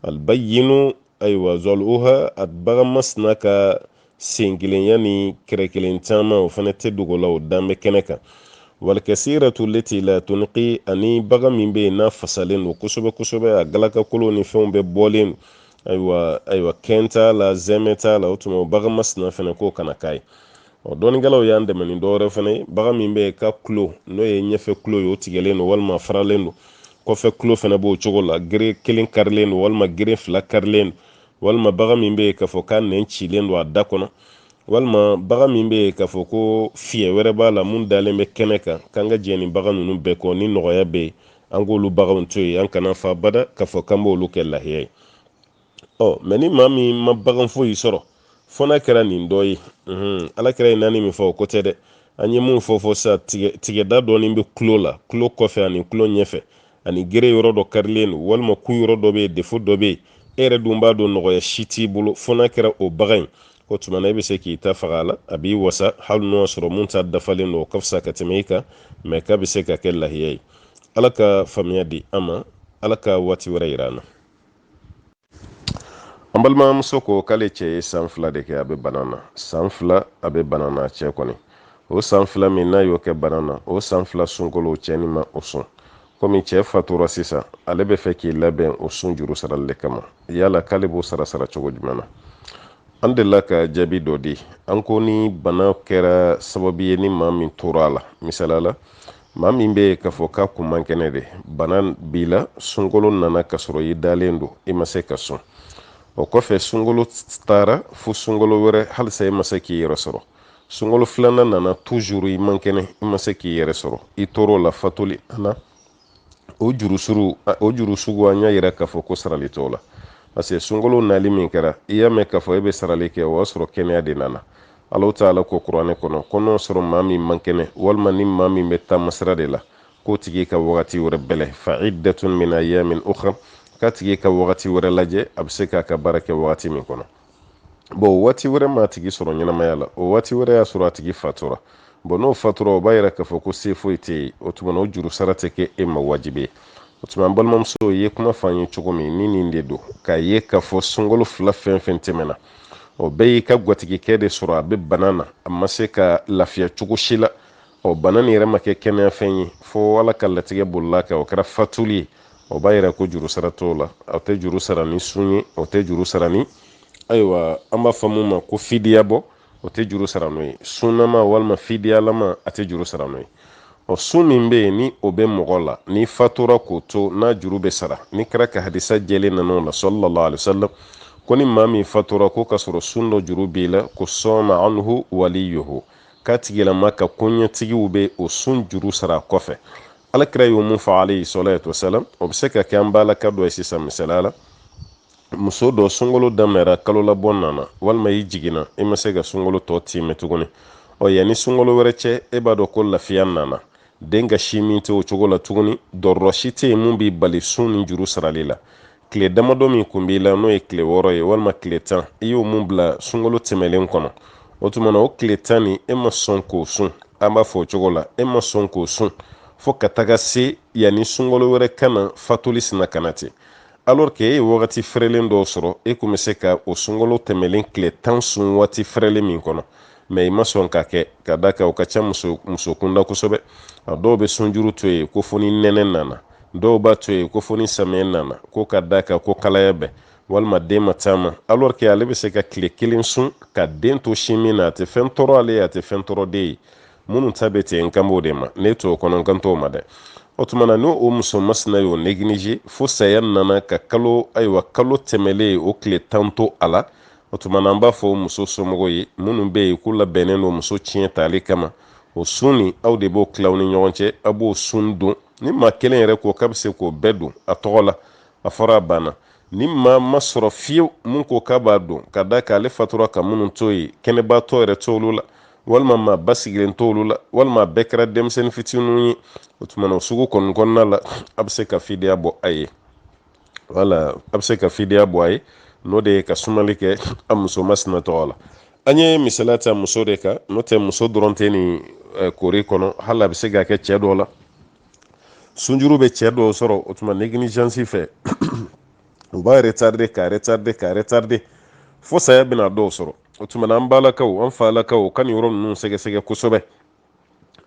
albayyinu ayiwa zɔluha a bagan masina ka sen kelenya ni kɛrɛ kelen caman o fɛnɛ tɛ dogo la o dan bɛ kɛnɛ kan walikasiratu lati la tunqi ani bagan min bɛ yen n'a fasalen don kosɛbɛ kosɛbɛ a galakakolo ni fɛnw bɛ bɔlen ayiwa kɛn t'a la zɛmɛ t'a la o tuma bagan masina fɛnɛ k'o kana k'a ye dɔɔnikɛlaw y'an dɛmɛ ni dɔwɛrɛ fɛnɛ ye bagan min bɛ yen ka kulo n'o ye ɲɛfɛ kulo ye o tigɛlen don walima faralen don kɔfɛ kulo fɛnɛ b'o cogo la gere kelen karilen don walima gere 2 karilen don walima bagan min bɛ yen k'a fɔ k'a nɛn cilen don a da kɔnɔ walima bagan min bɛ yen k'a fɔ ko fiyɛ wɛrɛ b'a la mun dalen bɛ kɛnɛ kan k'an ka jɛ nin bagan ninnu bɛɛ kɔ ni nɔgɔya bɛ yen an k'olu baganw to yen an kana fa bada k'a fɔ k'an b'olu kɛ lahiya ye mɛ ni maa min ma bagan foyi sɔrɔ fɔ n'a kɛra nin dɔ ye alakira ye 4 min fɔ o ko tɛ dɛ an ye mun fɔ sa tigɛda dɔɔni bɛ kulo la kulo kɔfɛ ani kulo ɲɛfɛ ani gere yɔrɔ dɔ karilen don walima ku yɔrɔ dɔ bɛ yen defo dɔ bɛ yen e yɛrɛ dun b'a dɔn nɔgɔya si t'i bolo fɔ n'a kɛra o bagan in ko tuma na e bɛ se k'i ta faga a la a b'i wasa hali n'o y'a sɔrɔ mun ta dafalen don o ka fisa ka tɛmɛ i kan mɛ k'a bɛ se ka kɛ lahiya ye ala ka faamuya di an ma ala ka waati wɛrɛ yira an na an balimamuso ko k'ale cɛ ye san 2 de kɛ a bɛ bana na san 2 a bɛ bana na cɛ kɔni o san 2 min n'a y'o kɛ bana na o san 2 sunkalo cɛ ni ma o sɔn komi cɛ fatura sisan ale bɛ fɛ k'i labɛn o sun juru sarali de kama yala k'ale b'o sara cogo jumɛn na an delila ka jaabi dɔ di an ko ni bana kɛra sababu ye ni maa min tora a la misala la maa min bɛ k'a fɔ k'a kun man kɛnɛ de bana b'i la sunkalo nana ka sɔrɔ i dalen don i ma se ka sɔn o kɔfɛ sunkalo taara fo sunkalo wɛrɛ halisa i ma se k'i yɛrɛ sɔrɔ sunkalo 2nan nana toujours i man kɛnɛ i ma se k'i yɛrɛ sɔrɔ i tor'o la fatuli ana o juru sugu an y'a yira k'a fɔ ko sarali t'o la parce que sunkalo nali min kɛra i y'a mɛn k'a fɔ e bɛ sarali kɛ o y'a sɔrɔ kɛnɛya de nana Allahu Taala ko kuranɛ kɔnɔ ko n'o sɔrɔ maa min man kɛnɛ walima ni maa min bɛ taama sira de la k'o tigi ka wagati wɛrɛ bɛlɛ fa iddatun min ayyamin ukhra k'a tigi ka wagati wɛrɛ lajɛ a bɛ se k'a ka baara kɛ wagati min kɔnɔ bon waati wɛrɛ m'a tigi sɔrɔ ɲɛnamaya la o waati wɛrɛ y'a sɔrɔ a tigi fatura bon n'o fatura o b'a yira k'a fɔ ko se foyi tɛ yen o tuma na o juru sara tɛ kɛ e ma wajibi ye o tuma an balimamuso ye kuma fɔ an ye cogo min ni nin de don k'a ye k'a fɔ sunkalo 2 fɛn fɛn tɛmɛna o bɛɛ y'i ka gwatigikɛ de sɔrɔ a bɛ bana na a ma se ka lafiya cogo si la bana nin yɛrɛ ma kɛ kɛnɛya fɛn ye fo ala ka latigɛ bolila kan o kɛra fatuli ye o b'a yira ko juru sara t'o la o tɛ juru sara ni sun ye o tɛ juru sara ni ayiwa an b'a fɔ mun ma ko fidiya bɔ o tɛ juru sara n'o ye sunnama walima fidiyalama a tɛ juru sara n'o ye sun min bɛ yen ni o bɛ mɔgɔ la ni fatura k'o to n'a juru bɛ sara ni kɛra ka hadisa jɛlen nan'o la sallallahu alaihi wasallam ko ni maa min fatura ko ka sɔrɔ sun dɔ juru b'i la ko sɔma anhu waliyuhu k'a tigilama ka koɲɛtigiw bɛ o sun juru sara kɔfɛ. alakira y'o mun fɔ alayhi salatu wasalam o bɛ se ka kɛ an balaka dɔ ye sisan misaliya la muso dɔ sunkalo daminɛra kalo labɔ nana walima i jiginna i ma se ka sunkalo tɔ timɛ tuguni yanni sunkalo wɛrɛ cɛ e b'a dɔn ko lafiya nana den ka si min tɛ o cogo la tuguni dɔrɔrɔ si tɛ yen mun b'i bali sun ni juru sarali la tile damadɔ min kun b'i la n'o ye tile 6 ye walima tile 10 i y'o mun bila sunkalo tɛmɛlen kɔnɔ o tuma na o tile 10 ni e ma sɔn k'o sun an b'a fɔ o cogo la e ma sɔn k'o sun fo ka taga se yanni sunkalo wɛrɛ kana fatuli sina kana ten alors que e ye wagati fɛrɛlen dɔw sɔrɔ e kun bɛ se ka o sunkalo tɛmɛlen tile 10 sun waati fɛrɛlen min kɔnɔ mais i ma sɔn ka kɛ ka da kan o ka ca muso kunda kosɛbɛ a dɔw bɛ sunjuru to yen ko fo ni nɛnɛ nana dɔw b'a to yen ko fo ni samiyɛ nana ko ka da kan ko kalaya bɛ walima den ma taama alors que ale bɛ se ka tile 1 sun ka den to sin min na a tɛ fɛn tɔɔrɔ ale ye a tɛ fɛn tɔɔrɔ den ye minnu ta bɛ ten n kan b'o de ma ne t'o kɔnɔ n kan t'o ma dɛ o tuma na n'o muso masina y'o négligé fo saya nana ka kalo tɛmɛlen o tile 10 to a la o tuma na an b'a fɔ muso somɔgɔw ye minnu bɛ yen k'u labɛnnen don muso tiɲɛ tali kama o sun ni aw de b'o tilaw ni ɲɔgɔn cɛ a b'o sun don ni maa kelen yɛrɛ ko k'a bɛ se k'o bɛɛ don a tɔgɔ la a fɔra a banna ni maa ma sɔrɔ fiyewu mun ko k'a b'a don ka da kan ale fatura ka minnu to yen kɛnɛbaatɔ yɛrɛ t'olu la walima maa basigilen t'olu la walima a bɛɛ kɛra denmisɛnnin fitininw ye o tuma na o sugu kɔni kɔnɔna la a bɛ se ka fidiya bɔ a ye wala a bɛ se ka fidiya bɔ a ye n'o de ye ka sumali kɛ a muso masina tɔgɔ la an ye misaliya ta muso de kan n'o tɛ muso dɔrɔn tɛ nin kori kɔnɔ hali a bɛ se ka kɛ cɛ dɔw la sunjuru bɛ cɛ dɔw sɔrɔ o tuma négligence fɛ u b'a retarder fo saya bɛna dɔw sɔrɔ o tuma na an balakaw an falakaw ka nin yɔrɔ ninnu sɛgɛsɛgɛ kosɛbɛ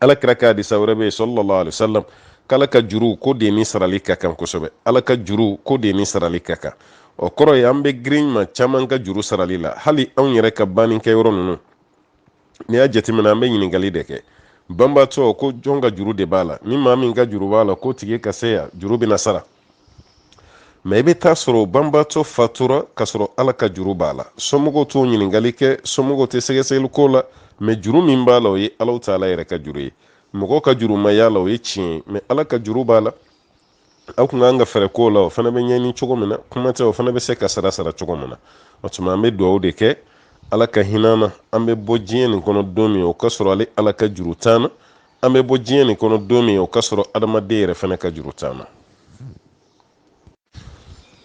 alakira ka hadisa wɛrɛ bɛ yen sallallahu alaihi wasallam k'ala ka juru ko de ni sarali ka kan kosɛbɛ ala ka juru ko de ni sarali ka kan o kɔrɔ ye an bɛ girin ma caman ka juru sarali la hali anw yɛrɛ ka bannikɛ yɔrɔ ninnu n'i y'a jateminɛ an bɛ ɲininkali de kɛ banbaatɔ ko jɔn ka juru de b'a la ni maa min ka juru b'a la ko tigi ka se yan juru bɛna sara mais i bɛ taa sɔrɔ banbaatɔ fatura ka sɔrɔ ala ka juru b'a la somɔgɔw t'o ɲininkali kɛ somɔgɔw tɛ sɛgɛsɛgɛli ko la mais juru min b'a la o ye ala ta'ala yɛrɛ ka juru ye mɔgɔw ka juru ma y'a la o ye tiɲɛ ye mais ala ka juru b'a la aw kun kan ka fɛrɛ ko la o fana bɛ ɲɛni cogo min na kuma tɛ o fana bɛ se ka sara cogo min na o tuma an bɛ dugawu de kɛ ala ka hinɛ na an bɛ bɔ diɲɛ nin kɔnɔ don min o ka sɔrɔ ale ala ka juru t'an na an bɛ bɔ diɲɛ nin kɔnɔ don min o ka sɔrɔ adamaden yɛrɛ fana ka juru t'an na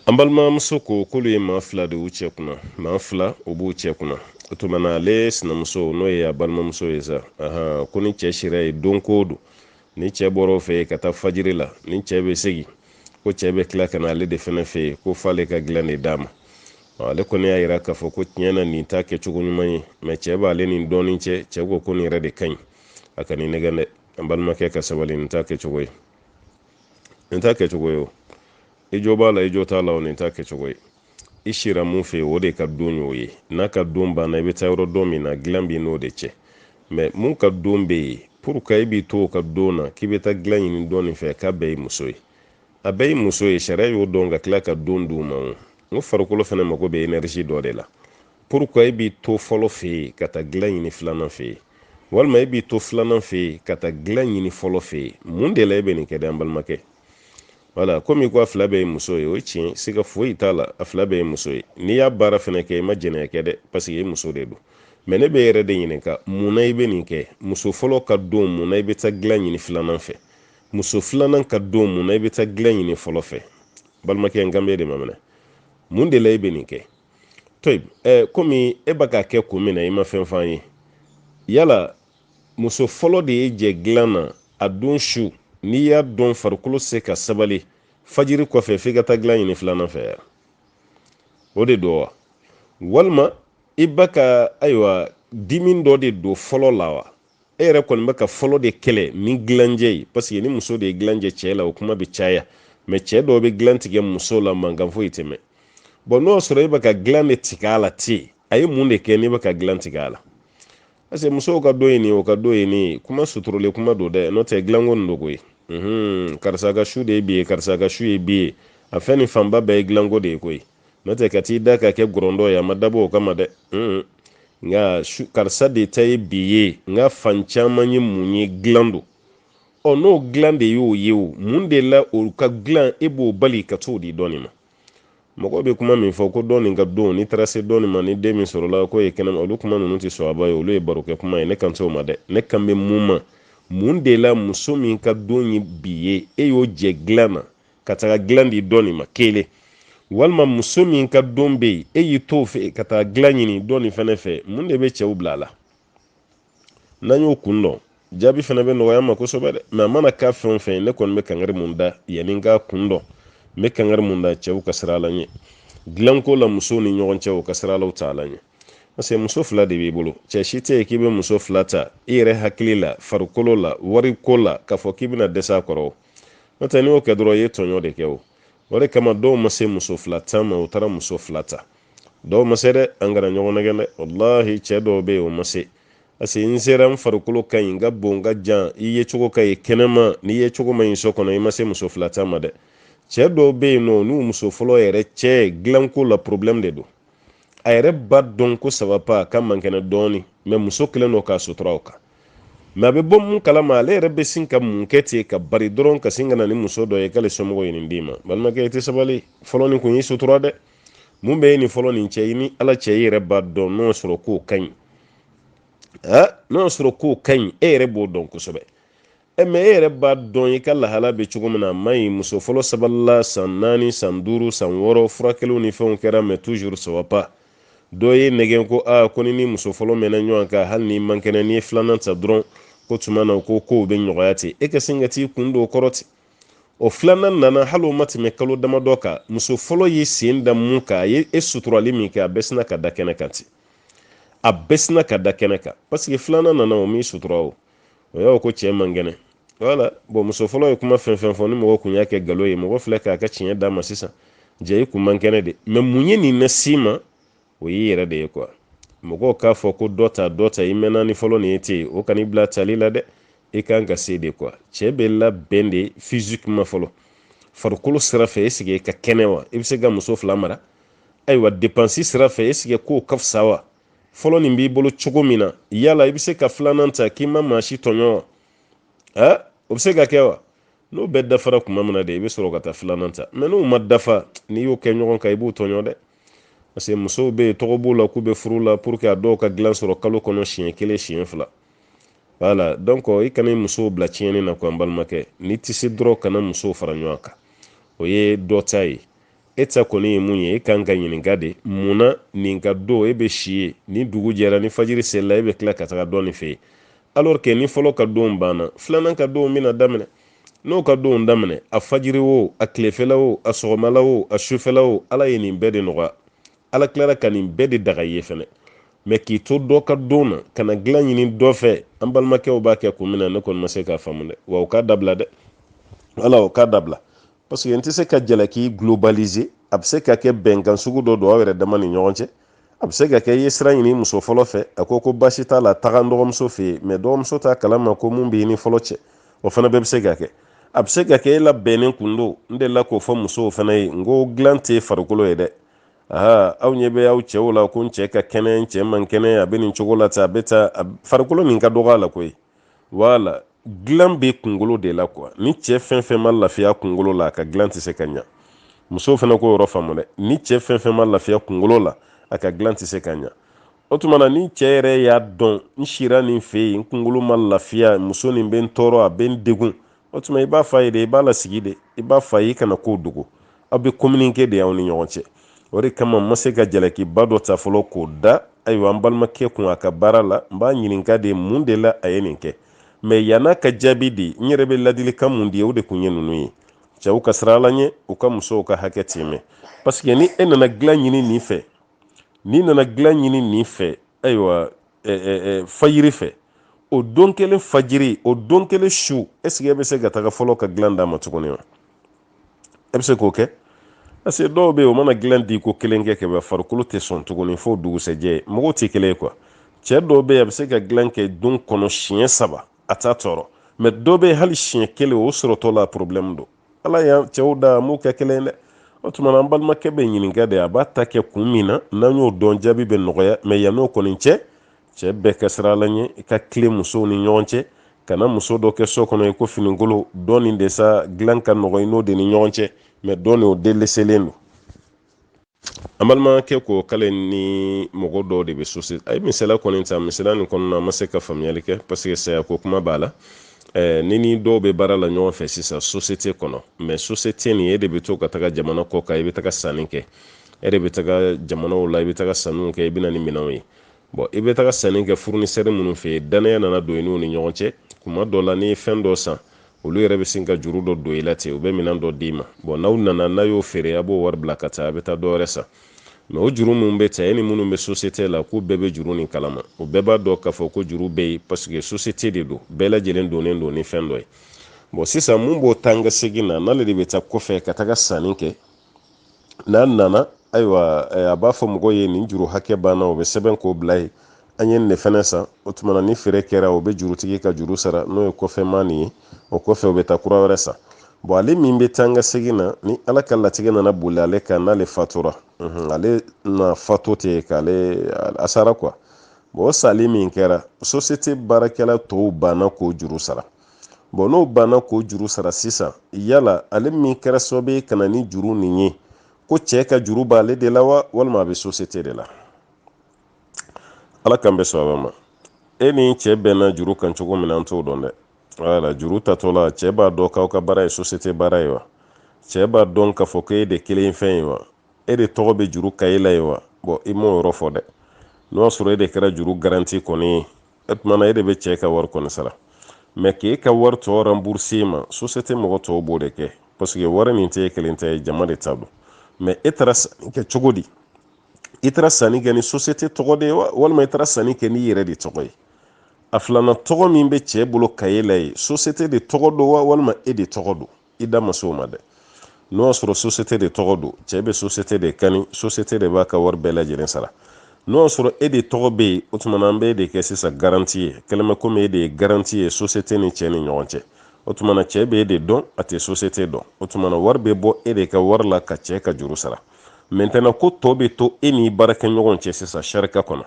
an balimamuso ko k'olu ye maa fila de y'u cɛ kunna maa fila o b'u cɛ kunna o tuma na ale sinamuso n'o ye a balimamuso ye sa ko ni cɛ sira ye don ko don ni cɛ bɔra o fɛ ka taa fajiri la ni cɛ bɛ segin ko cɛ bɛ tila ka na ale de fana fɛ yen ko f'ale ka dilan de d'a ma ale kɔni y'a yira k'a fɔ ko tiɲɛ na nin t'a kɛcogo ɲuman ye mais cɛ b'ale nin dɔɔnin cɛ ko nin yɛrɛ de ka ɲi a ka nin nɛgɛn dɛ an balimakɛ ka sabali nin t'a kɛcogo ye o i jo b'a la i jo t'a la o nin t'a kɛcogo ye i sira mun fɛ o de ka don y'o ye n'a ka don banna i bɛ taa yɔrɔ dɔn min na dilan b'i n'o de cɛ mais mun ka don bɛ yen pour que i b'i to o ka don na k'i bɛ taa dilan ɲini dɔɔnin fɛ k'a bɛɛ ye muso ye a bɛɛ ye muso ye sariya y'o dɔn ka tila ka don d'u ma o n ko farikolo fana mako bɛ énergie dɔ de la pour que i b'i to fɔlɔ fɛ yen ka taa dilan ɲini filanan fɛ yen walima i b'i to filanan fɛ yen ka taa dilan ɲini fɔlɔ fɛ yen mun de la i bɛ nin kɛ dɛ an balimakɛ wala komi ko a fila bɛɛ ye muso ye o ye tiɲɛ siga foyi t'a la a fila bɛɛ ye muso ye n'i y'a baara fana kɛ i ma jɛnɛya kɛ dɛ parce que i muso de don mais ne bɛ yɛrɛ de ɲininka mun na i bɛ nin kɛ muso fɔlɔ ka don mun na i bɛ taa dilan ɲini filanan fɛ muso filanan ka don mun na i bɛ taa dilan ɲini fɔlɔ fɛ balimakɛ n kan bɛ de ma minɛ mun de la i bɛ nin kɛ toyi komi e bɛ ka kɛ kun min na i ma fɛn f'an ye yala muso fɔlɔ de ye jɛ dilan na a don su n'i y'a dɔn farikolo se ka sabali fajiri kɔfɛ f'i ka taa dilan ɲini filanan fɛ yan o de don wa walima i bɛ ka ayiwa dimi dɔ de don fɔlɔ la wa e yɛrɛ kɔni bɛ ka fɔlɔ de kɛlɛ ni dilanjɛ ye parce que ni muso de ye dilanjɛ cɛ la o kuma bɛ caya mais cɛ dɔw bɛ dilan tigɛ muso la mankan foyi tɛ mɛn bon n'o sɔrɔ e bɛ ka dilan de tigɛ a la ten a ye mun de kɛ n'i bɛ ka dilan tigɛ a la parce que musow ka do ye nin o ka do ye nin kuma suturale kuma don dɛ n'o tɛ dilanko nin dogo ye karisa ka su de ye bi ye karisa ka su ye bi ye a fɛn ni fanba bɛɛ ye dilanko de ye koyi n'o tɛ ka t'i da ka kɛ gɔrɔndɔ ye a ma dabɔ o kama dɛ nka karisa de ta ye bi ye nka fan caman ye mun ye dilan don n'o dilan de y'o ye o mun de la o ka dilan e b'o bali ka t'o di dɔɔnin ma mɔgɔ bɛ kuma min fɔ ko dɔɔnin ka don ni taara se dɔɔnin ma ni den min sɔrɔla k'o ye kɛnɛma olu kuma ninnu tɛ sɔn a ba ye olu ye barokɛ kuma ye ne kan t'o ma dɛ ne kan bɛ mun ma mun de la muso min ka don ye bi ye e y'o jɛ dilan na ka taga dilan di dɔɔnin ma kelen walima muso min ka don bɛ yen e y'i t'o fɛ ka taa dilan ɲini dɔɔnin fɛnɛ fɛ mun de bɛ cɛw bila a la n'an y'o kun dɔn jaabi fɛnɛ bɛ nɔgɔya ma kosɛbɛ dɛ mɛ a mana k'a fɛn o fɛn ne kɔni bɛ kangari mun da yanni n k'a kun dɔn n bɛ kangari mun da cɛw ka sira la ɲɛ dilanko la musow ni ɲɔgɔn cɛ o ka sira la t'a la ɲɛ parce que muso fila de b'i bolo cɛ si tɛ yen k'i bɛ muso fila ta i yɛrɛ hakili la farikolo la wariko la k'a fɔ k'i bɛna dɛsɛ a kɔrɔ n'o tɛ n'i y'o kɛ dɔrɔn i ye tɔɲɔ de kɛ o de kama dɔw ma se muso fila ta ma u taara muso fila ta dɔw ma se dɛ an kana ɲɔgɔn nɛgɛn dɛ walahi cɛ dɔw bɛ yen o ma se parce que n sera n farikolo ka ɲi n ka bon n ka jan i ye cogo ka ɲi kɛnɛma n'i ye cogo ma ɲi so kɔnɔ i ma se muso fila ta ma dɛ cɛ dɔw bɛ yen nɔ n'u muso fɔlɔ yɛrɛ cɛ dilanko la problème de don a yɛrɛ ba dɔn ko ça va pas a ka mankɛnɛ dɔɔnin mais muso kelen don k'a sutura o kan mais a bɛ bɔ mun kalama ale yɛrɛ bɛ sin ka mun kɛ ten ka bari dɔrɔn ka sin ka na ni muso dɔ ye k'ale somɔgɔw ye nin d'i ma balimakɛ i tɛ sabali fɔlɔ nin kun y'i sutura dɛ mun bɛ ye nin fɔlɔ nin cɛ i ni ala cɛ i yɛrɛ b'a dɔn n'o sɔrɔ k'o ka ɲi n'o sɔrɔ k'o ka ɲi e yɛrɛ b'o dɔn kosɛbɛ mais e yɛrɛ b'a dɔn i ka lahala bɛ cogo min na a ma ɲi muso fɔlɔ sabalila san 4 san 5 san 6 furakɛliw ni fɛnw kɛra mais toujours ça va pas dɔ ye nɛgɛn ko ko ni muso fɔlɔ mɛnna ɲɔgɔn kan hali ni man kɛnɛ n'i ye filanan ta dɔrɔn ko tuma na ko kow bɛ nɔgɔya ten e ka sin ka t'i kun don o kɔrɔ ten o filanan nana hali o ma tɛmɛ kalo damadɔ kan muso fɔlɔ ye sen da mun kan a ye e suturali min kɛ a bɛɛ sina ka da kɛnɛ kan ten a bɛɛ sina ka da kɛnɛ kan parce que filanan nana o m'i sutura o y'a ko cɛ man kɛnɛ voilà bon muso fɔlɔ ye kuma fɛn fɛn fɔ ni mɔgɔ kun y'a kɛ nkalon ye mɔgɔ filɛ k'a ka tiɲɛ d'a ma sisan jɛ i kun man kɛnɛ de mais mun ye nin lase ma o y'i yɛrɛ de ye quoi mɔgɔw k'a fɔ ko dɔ ta i mɛnna ni fɔlɔ nin ye ten o kan'i bila tali la dɛ i kan ka se de quoi cɛ bɛ labɛn de physiquement fɔlɔ farikolo sira fɛ est-ce que i ka kɛnɛ wa i bɛ se ka muso fila mara ayiwa dépense sira fɛ est-ce que k'o ka fisa wa fɔlɔ nin b'i bolo cogo min na yala i bɛ se ka filanan ta k'i ma maa si tɔɲɔ wa o bɛ se ka kɛ wa n'o bɛɛ dafara tuma min na de i bɛ sɔrɔ ka taa filanan ta mais n'o ma dafa n'i y'o kɛ ɲɔgɔn kan i b'o tɔɲɔ dɛ parce que musow bɛ yen tɔgɔ b'u la k'u bɛ furu la pour que a dɔw ka dilan sɔrɔ kalo kɔnɔ siɲɛ kelen siɲɛ fila voilà donc i kana i musow bila tiɲɛni na ko an balimakɛ n'i tɛ se dɔrɔn kana musow fara ɲɔgɔn kan o ye dɔ ta ye e ta kɔni ye mun ye e kan ka ɲininka de munna nin ka don e bɛ si ye ni dugu jɛra ni fajiri selila e bɛ tila ka taga dɔɔnin fɛ yen alors que ni fɔlɔ ka don banna filanan ka don bɛna daminɛ n'o ka don daminɛ a fajiri o a tilefɛla o a sɔgɔmala o a sufɛla o ala ye nin bɛɛ de nɔgɔya ala tilara ka nin bɛɛ de daga ye fɛnɛ mais k'i to dɔ ka don na ka na dilan ɲini dɔ fɛ an balimakɛw b'a kɛ kun min na ne kɔni ma se k'a faamu dɛ wa o k'a dabila dɛ wala o k'a dabila parce que n tɛ se ka jalaki globaliser a bɛ se ka kɛ bɛnkan sugu dɔ don aw yɛrɛ dama ni ɲɔgɔn cɛ a bɛ se ka kɛ i ye sira ɲini muso fɔlɔ fɛ a ko baasi t'a la taga n dɔgɔmuso fɛ yen mais dɔgɔmuso t'a kalama ko mun bɛ i ni fɔlɔ cɛ o fana bɛɛ bɛ se ka kɛ a bɛ se ka kɛ e la bɛnnen kun don n delila k'o fɔ musow fana ye n ko dilan tɛ farikolo ye dɛ aw ɲɛ bɛ aw cɛw la ko n cɛ ka kɛnɛ n cɛ man kɛnɛ a bɛ nin cogo la ten a bɛ taa farikolo nin ka dɔgɔ a la koyi voilà dilan bɛ kunkolo de la quoi ni cɛ fɛn fɛn ma lafiya kunkolo la a ka dilan tɛ se ka ɲa musow fana k'o yɔrɔ faamu dɛ ni cɛ fɛn fɛn ma lafiya kunkolo la a ka dilan tɛ se ka ɲa o tuma na ni cɛ yɛrɛ y'a dɔn n sira nin fɛ yen n kunkolo ma lafiya muso nin bɛ n tɔɔrɔ a bɛ n degun o tuma i b'a fɔ a ye de i b'a lasigi de i b'a fɔ a ye i kana k'o dogo aw bɛ communiquer de aw ni ɲɔgɔn cɛ o de kama n ma se ka jalakiba dɔ ta fɔlɔ k'o da ayiwa an balimakɛ kun a ka baara la n b'a ɲininka de mun de la a ye nin kɛ mais yan'a ka jaabi di n yɛrɛ bɛ ladilikan mun di o de kun ye ninnu ye cɛw ka sira la ɲɛ u ka musow ka hakɛ tɛmɛ parce que ni e nana dilan ɲini nin fɛ n'i nana dilan ɲini nin fɛ ayiwa fajiri fɛ o don kelen fajiri o don kelen su est-ce que e bɛ se ka taga fɔlɔ ka dilan d'a ma tuguni wa e bɛ se k'o kɛ parce que dɔw bɛ yen o mana dilan di ko kelen kɛ kɛmɛ farikolo tɛ sɔn tuguni fo dugusɛjɛ mɔgɔw tɛ kelen ye quoi cɛ dɔw bɛ yen a bɛ se ka dilan kɛ don kɔnɔ siɲɛ 3 a t'a tɔɔrɔ mais dɔw bɛ yen hali siɲɛ 1 o sɔrɔtɔ la problème don ala y'an cɛw da m'o kɛ kelen dɛ o tuma an balimakɛ bɛ ɲininka de a b'a ta kɛ kun min na n'an y'o dɔn jaabi bɛ nɔgɔya mais yan'o kɔni cɛ bɛɛ ka sira la ɲɛ i ka tile musow ni ɲɔgɔn cɛ kana muso dɔ kɛ so kɔnɔ i ko finikolo dɔɔnin de sa dilan ka nɔgɔ i n'o de ni ɲɔgɔn cɛ mais dɔɔnin o délaisselen don an balimakɛ ko k'ale ni mɔgɔ dɔw de bɛ société a ye misaliya kɔni ta misaliya nin kɔnɔna an ma se ka faamuyali kɛ parce que saya ko kuma b'a la ni dɔw bɛ baara la ɲɔgɔn fɛ sisan société kɔnɔ mais société nin e de bɛ to ka taga jamana kɔ kan i bɛ taga sanni kɛ e de bɛ taga jamanaw la i bɛ taga sanniw kɛ i bɛ na ni minɛnw ye bon i bɛ taga sanni kɛ fournisseur minnu fɛ yen danaya nana don i n'u ni ɲɔgɔn cɛ kuma dɔ la ni ye fɛn dɔ san olu yɛrɛ bɛ sin ka juru dɔ don i la ten u bɛ minɛn dɔ d'i ma bon n'aw nana n'a y'o feere a b'o wari bila ka taa a bɛ taa dɔ wɛrɛ san mais o juru minnu bɛ ta e ni minnu bɛ société la k'u bɛɛ bɛ juru nin kalama o bɛɛ b'a dɔn k'a fɔ ko juru bɛ yen parce que société de don bɛɛ lajɛlen donnen don ni fɛn dɔ ye bon sisan mun b'o taa ka segin na n'ale de bɛ taa kɔfɛ ka taga sanni kɛ n'a nana ayiwa a b'a fɔ mɔgɔw ye nin juru hakɛ banna o bɛ sɛbɛn k'o bila yen an ye nin de fɛnɛ san o tuma na ni feere kɛra o bɛ jurutigi ka juru sara n'o ye kɔfɛma nin ye o kɔfɛ o bɛ taa kura wɛrɛ san bon ale min bɛ taa ka segin na ni ala ka latigɛ nana boli ale kan n'ale fatura ale na fatu ten k'ale a sara quoi bon o sali min kɛra société baarakɛla tɔw banna k'o juru sara bon n'o banna k'o juru sara sisan yala ale min kɛra sababu ye ka na ni juru nin ye ko cɛ ka juru b'ale de la wa walima a bɛ société de la ala kan bɛ sɔn a ma e ni cɛ bɛnna juru kan cogo min na an t'o dɔn dɛ wala juru tatɔ la cɛ b'a dɔn k'aw ka baara ye société baara ye wa cɛ b'a dɔn k'a fɔ ko e de kelen fɛn ye wa e de tɔgɔ bɛ juru ka e la ye wa bon i m'o yɔrɔ fɔ dɛ n'o y'a sɔrɔ e de kɛra juru garanti kɔni ye e tuma na e de bɛ cɛ ka wari kɔni sara mais k'e ka wari tɔ rembourser ma société mɔgɔ tɔw b'o de kɛ parce que wari nin tɛ kelen ta ye jama de ta don mais e taara sanni kɛ cogo di i taara sanni kɛ ni société tɔgɔ de ye wa walima i taara sanni kɛ n'i yɛrɛ de tɔgɔ ye a filanan tɔgɔ min bɛ cɛ bolo kaye la ye société de tɔgɔ don wa walima e de tɔgɔ don i da ma se o ma dɛ n'o y'a sɔrɔ société de tɔgɔ don cɛ bɛ société de kani société de b'a ka wari bɛɛ lajɛlen sara n'o y'a sɔrɔ e de tɔgɔ bɛ yen o tuma na an bɛ de kɛ sisan garanti ye kɛlɛmɛ komi e de ye garanti ye société ni cɛ ni ɲɔgɔn cɛ o tuma na cɛ bɛ e de dɔn a tɛ société dɔn o tuma na wari bɛ bɔ e de ka wari la ka cɛ ka juru sara maintenant ko tɔ bɛ to e ni baarakɛɲɔgɔn cɛ sisan sarika kɔnɔ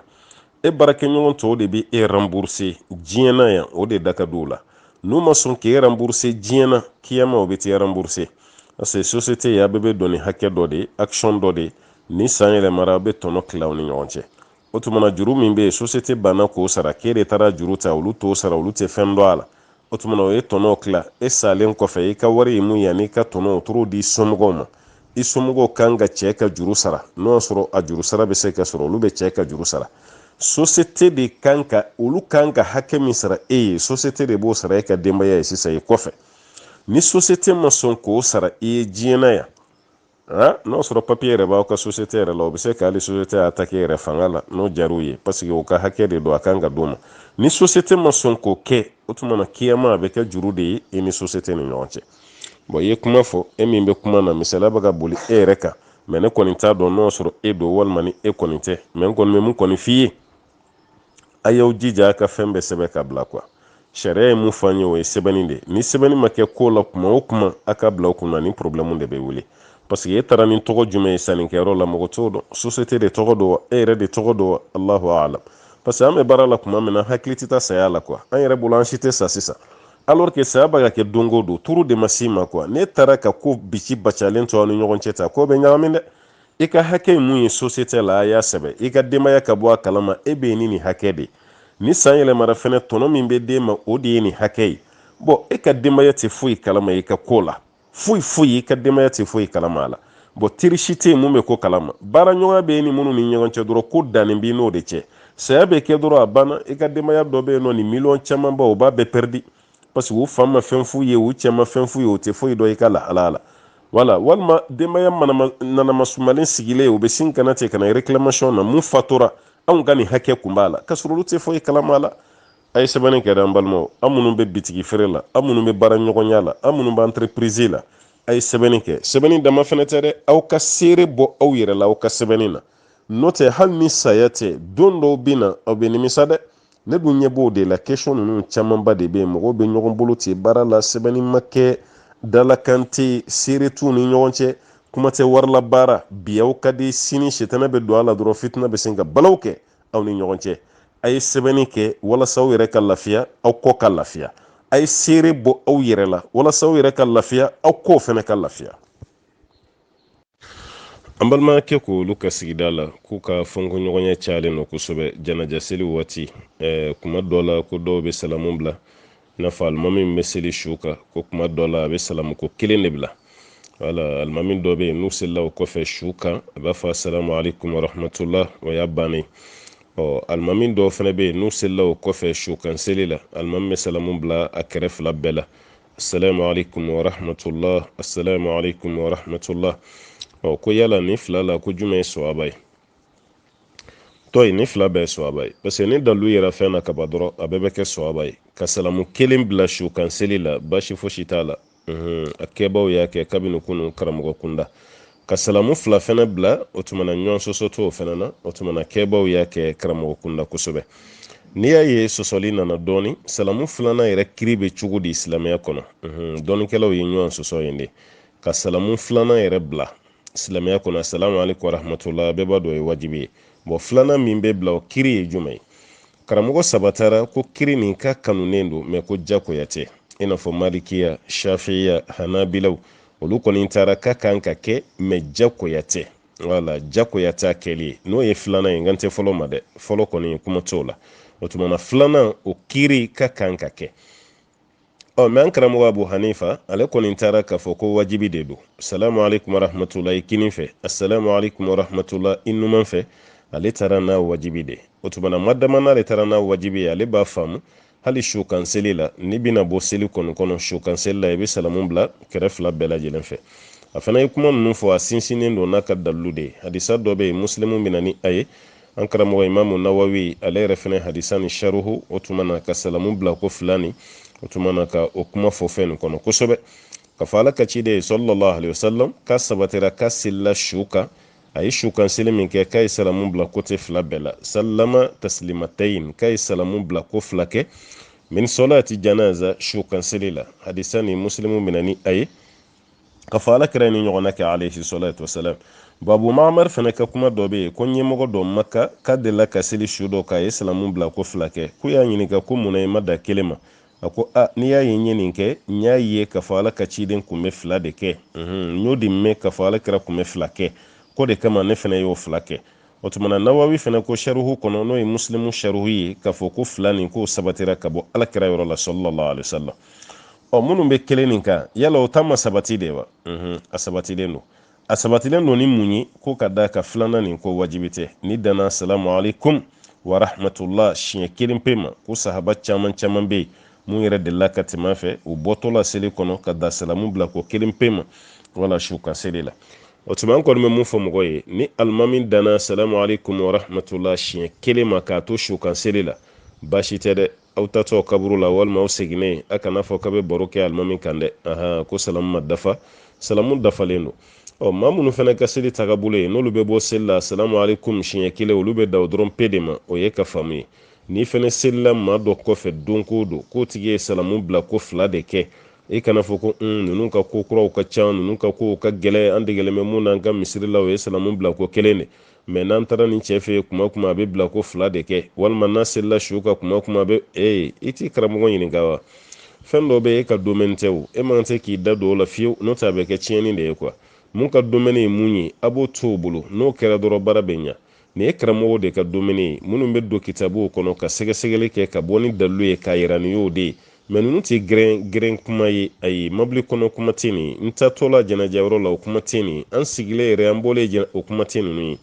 e baarakɛɲɔgɔn tɔw de bɛ e rembourser diɲɛ na yan o de da ka d'o la n'u ma sɔn k'e rembourser diɲɛ na kiyama o bɛ t'e rembourser parce que société ya bɛɛ bɛ dɔn ni hakɛ dɔ de ye action dɔ de ye ni san yɛlɛmara a bɛ tɔnɔ tila u ni ɲɔgɔn cɛ o tuma na juru min bɛ yen société banna k'o sara k'e de taara juru ta olu t'o sara olu tɛ fɛn dɔn a la o tuma na o ye tɔnɔ tila e salen kɔfɛ i ka wari ye mun ye ani i ka tɔnɔ o t'o di somɔgɔw ma i somɔgɔw kan ka cɛ ka juru sara n'o y'a sɔrɔ a juru sara bɛ se ka sɔrɔ olu bɛ cɛ ka juru sara société de kan ka olu kan ka hakɛ min sara e ye société de b'o sara e ka denbaya ye sisan i kɔfɛ ni société ma sɔn k'o sara i ye diɲɛ na yan n'o sɔrɔ papier yɛrɛ b'aw ka société yɛrɛ la o bɛ se k'ale société attaquer yɛrɛ fanga la n'o jar'u ye parce que o ka hakɛ de don a kan ka d'o ma ni société ma sɔn k'o kɛ o tuma na kiyama a bɛ kɛ juru de ye i ni société ni ɲɔgɔn cɛ bon i ye kuma fɔ e min bɛ kuma na misaliya bɛ ka boli e yɛrɛ kan mais ne kɔni t'a dɔn n'o sɔrɔ e don walima ni e kɔni tɛ mais n kɔni bɛ mun kɔni f'i ye a y'aw jija a ka fɛn bɛɛ sɛbɛn ka bila quoi sariya ye mun fɔ an ye o ye sɛbɛnni de ye ni sɛbɛnni ma kɛ ko la kuma o kuma a ka bila o kunna ni problème de bɛ wuli parce que e taara ni tɔgɔ jumɛn ye sannikɛyɔrɔ la mɔgɔ t'o dɔn société de tɔgɔ don wa e yɛrɛ de tɔgɔ don wa Allahu a'lam parce que an bɛ baara la kuma min na hakili tɛ taa saya la quoi an yɛrɛ bolo an si tɛ sa sisan alors que saya bɛ ka kɛ don o don turu de ma s'i ma quoi n'e taara ka ko bici bacalen to aw ni ɲɔgɔn cɛ ta ko bɛ ɲagami dɛ i ka hakɛ ye mun ye société la a y'a sɛbɛn i ka denbaya ka bɔ a kalama e bɛ ni nin hakɛ de ni san yɛlɛmara fɛnɛ tɔnɔ min bɛ d'e ma o de ye nin hakɛ ye bon e ka denbaya tɛ foyi kalama i ka ko la foyi i ka denbaya tɛ foyi kalama a la bon teri si tɛ yen mun bɛ ko kalama baara ɲɔgɔnya bɛ e ni minnu ni ɲɔgɔn cɛ dɔrɔn ko dannen b'i n'o de cɛ saya bɛ kɛ dɔrɔn a banna i ka denbaya dɔ bɛ yen nɔ ni miliyɔn camanba o b'a bɛɛ pɛridi parce que u fa ma fɛn f'u ye u cɛ ma fɛn f'u ye o tɛ foyi dɔn i ka lahala la wala walima denbaya nanama sumalen sigilen u bɛ sin kana ten ka na réclamation na mun fatura anw ka nin hakɛ kun b'a la ka sɔrɔ olu tɛ foyi kalama la a ye sɛbɛnni kɛ an balimaw an minnu bɛ bitigi feere la an minnu bɛ baara ɲɔgɔnya la an minnu bɛ entreprise la a ye sɛbɛnni kɛ sɛbɛnni dama fɛnɛ tɛ dɛ aw ka seere bɔ aw yɛrɛ la aw ka sɛbɛnni na n'o tɛ hali ni saya tɛ don dɔw bɛ na aw bɛ nimisa dɛ ne dun ɲɛ b'o de la question ninnu camanba de bɛ yen mɔgɔw bɛ ɲɔgɔn bolo ten baara la sɛbɛnni ma kɛ dalakan tɛ seere t'u ni ɲɔgɔn cɛ kuma tɛ warla baara biyaw ka di sini sitana bɛ don a la dɔrɔn fitina bɛ sin ka balaw kɛ aw ni ɲɔgɔn cɛ a ye sɛbɛnni kɛ walasa aw yɛrɛ ka lafiya aw kɔ ka lafiya a ye seere bɔ aw yɛrɛ la walasa aw yɛrɛ ka lafiya aw kɔ fɛnɛ ka lafiya. An balimakɛ ko olu ka sigida la k'u ka fɔnkɔɲɔgɔnya cayalen don kosɛbɛ janaja seli waati kuma dɔ la ko dɔw bɛ salamu bila n'a fɔ alimami min bɛ seli su kan ko kuma dɔ la a bɛ salamu ko kelen de bila wala alimami dɔ bɛ yen n'u selila o kɔfɛ su kan a b'a fɔ assalamu alaikum wa rahmatullah o y'a bannen alimami dɔw fana bɛ yen n'u selila o kɔfɛ su kan seli la alimami bɛ salamu bila a kɛrɛ fila bɛɛ la assalamu alaikum wa rahmatullah assalamu alaikum wa rahmatullah ko yala ni fila la ko jumɛn ye sawaba ye tɔyi ni fila bɛɛ ye sawaba ye parce que ni dalu yɛrɛ fɛn na kaba dɔrɔn a bɛɛ bɛ kɛ sawaba ye ka salamu kelen bila su kan seli la baasi fosi t'a la a kɛbaw y'a kɛ kabini kunu karamɔgɔ kunda ka salamu fila fɛnɛ bila o tumana ɲɔgɔn sɔsɔ to o fɛnɛ na o tumana kɛbaw y'a kɛ karamɔgɔ kunda kosɛbɛ n'i y'a ye sɔsɔli nana dɔɔni salamu filanan yɛrɛ kiri bɛ cogo di silamɛya kɔnɔ dɔɔnikɛlaw ye ɲɔgɔn sɔsɔ yen de ka salamu filanan yɛrɛ bila silamɛya kɔnɔ assalamu alaikum wa rahmatullah bɛɛ b'a dɔn o ye wajibi ye filanan min bɛ bila o kiri ye jumɛn ye karamɔgɔ sabatara ko kiri nin ka kanunen don mɛ ko jakoya tɛ i n'a fɔ malikiya shafiya hanabilaw olu kɔni taara ka kan ka kɛ mɛ jakoya tɛ wala jakoya t'a kɛli ye n'o ye filanan ye n kan tɛ fɔlɔ ma dɛ fɔlɔ kɔni kuma t'o la o tumana filanan o kiri ka kan ka kɛ mɛ an karamɔgɔ Abu Hanifa ale kɔni taara k'a fɔ ko wajibi de don assalamu alaikum wa rahmatullah i kinin fɛ assalamu alaikum wa rahmatullah i numan fɛ ale taara n'a wajibi de o tumana madama n'ale taara n'a wajibi ye ale b'a faamu hali su kan seli la n'i bɛna bɔ seli kɔnɔ su kan seli la i bɛ salamu bila kɛrɛ fila bɛɛ lajɛlen fɛ a fana ye kuma ninnu fɔ a sinsinnen don n'a ka dalilu de ye hadisa dɔ bɛ yen muslimu bɛ na ni a ye an karamɔgɔ imamu nawawi ale yɛrɛ fana hadisa ni sharuhu o tumana ka salamu bila ko fila ni o tumana ka o kuma fɔ fɛn nin kɔnɔ kosɛbɛ ka fɔ ala ka ciden ye sallallahu alaihi wasallam ka sabatira ka selila su kan a ye su kan seli min kɛ k'a ye salamu bila kote fila bɛɛ la sallama taslimatayin k'a ye salamu bila ko fila kɛ min solati janaza su kan seli la hadisa ni muslimu bɛna ni a ye ka fɔ ala kɛra ni ɲɔgɔnna kɛ alayhi salatu wasalam babu mamar fana ka kuma dɔ bɛ yen ko ɲɛmɔgɔ dɔ maka k'a delila ka seli su dɔ k'a ye salamu bila ko fila kɛ k'u y'a ɲininka ko munna i ma da kelen ma a ko n'i y'a ye n ye nin kɛ n y'a ye k'a fɔ ala ka ciden kun bɛ fila de kɛ n y'o de mɛn k'a fɔ ala kɛra kun bɛ fila kɛ ko de kama ne fana y'o fila kɛ o tumana nawawi fana ko sharuhu kɔnɔ n'o ye muslimu sharuhu ye k'a fɔ ko fila nin k'o sabatira ka bɔ ala kɛra yɔrɔ la sallallahu alaihi wasallam minnu bɛ kelen nin kan yala o ta ma sabati de wa a sabatilen don ni mun ye ko ka da ka filanan nin ko wajibi tɛ ni danna assalamu alaikum wa rahmatullah siɲɛ kelen pe ma ko sahaba caman bɛ yen mun yɛrɛ delila ka tɛmɛ fɛ u bɔtɔla seli kɔnɔ ka da salamu bila ko kelen pe ma wala su kan seli la o tuma an kɔni bɛ mun fɔ mɔgɔ ye ni alimami danna assalamu alaikum wa rahmatullah siɲɛ kelen ma k'a to su kan seli la baasi tɛ dɛ aw tatɔ kaburu la walima aw seginnen a kana fɔ k'a bɛ baro kɛ alimami kan dɛ ko salamu ma dafa salamu dafalen don maa minnu fana ka seli tagabolo ye n'olu bɛ bɔ seli la assalamu alaikum siɲɛ kelen olu bɛ da o dɔrɔn pe de ma o ye ka faamu ye n'i fana selila maa dɔ kɔfɛ don ko don k'o tigi ye salamu bila ko fila de kɛ i kana fɔ ko ninnu ka ko kuraw ka ca ninnu ka kow ka gɛlɛn an degelen bɛ mun n'an ka misiri la o ye salamu bila ko kelen de mɛ n'an taara nin cɛ fɛ yen kuma a bɛ bila ko fila de kɛ walima n'a selila su ka kuma a bɛ i t'i karamɔgɔ ɲininka wa fɛn dɔ bɛ e ka domaine tɛ o e man tɛ k'i da don o la fiyewu n'o tɛ a bɛ kɛ tiɲɛni de ye quoi mun ka domaine ye mun ye a b'o to o bolo n'o kɛra dɔrɔn baara bɛ ɲa nin ye karamɔgɔw de ka domaine ye minnu bɛ don kitabuw kɔnɔ ka sɛgɛsɛgɛli kɛ ka bɔ ni dalilu ye k'a yira nin y'o de ye mɛ ninnu tɛ gɛrɛn kuma ye ayi mobili kɔnɔ kuma tɛ nin n taatɔla jɛnɛjɛyɔrɔ la o kuma tɛ nin an sigilen yɛrɛ an bɔlen o kuma tɛ ninnu ye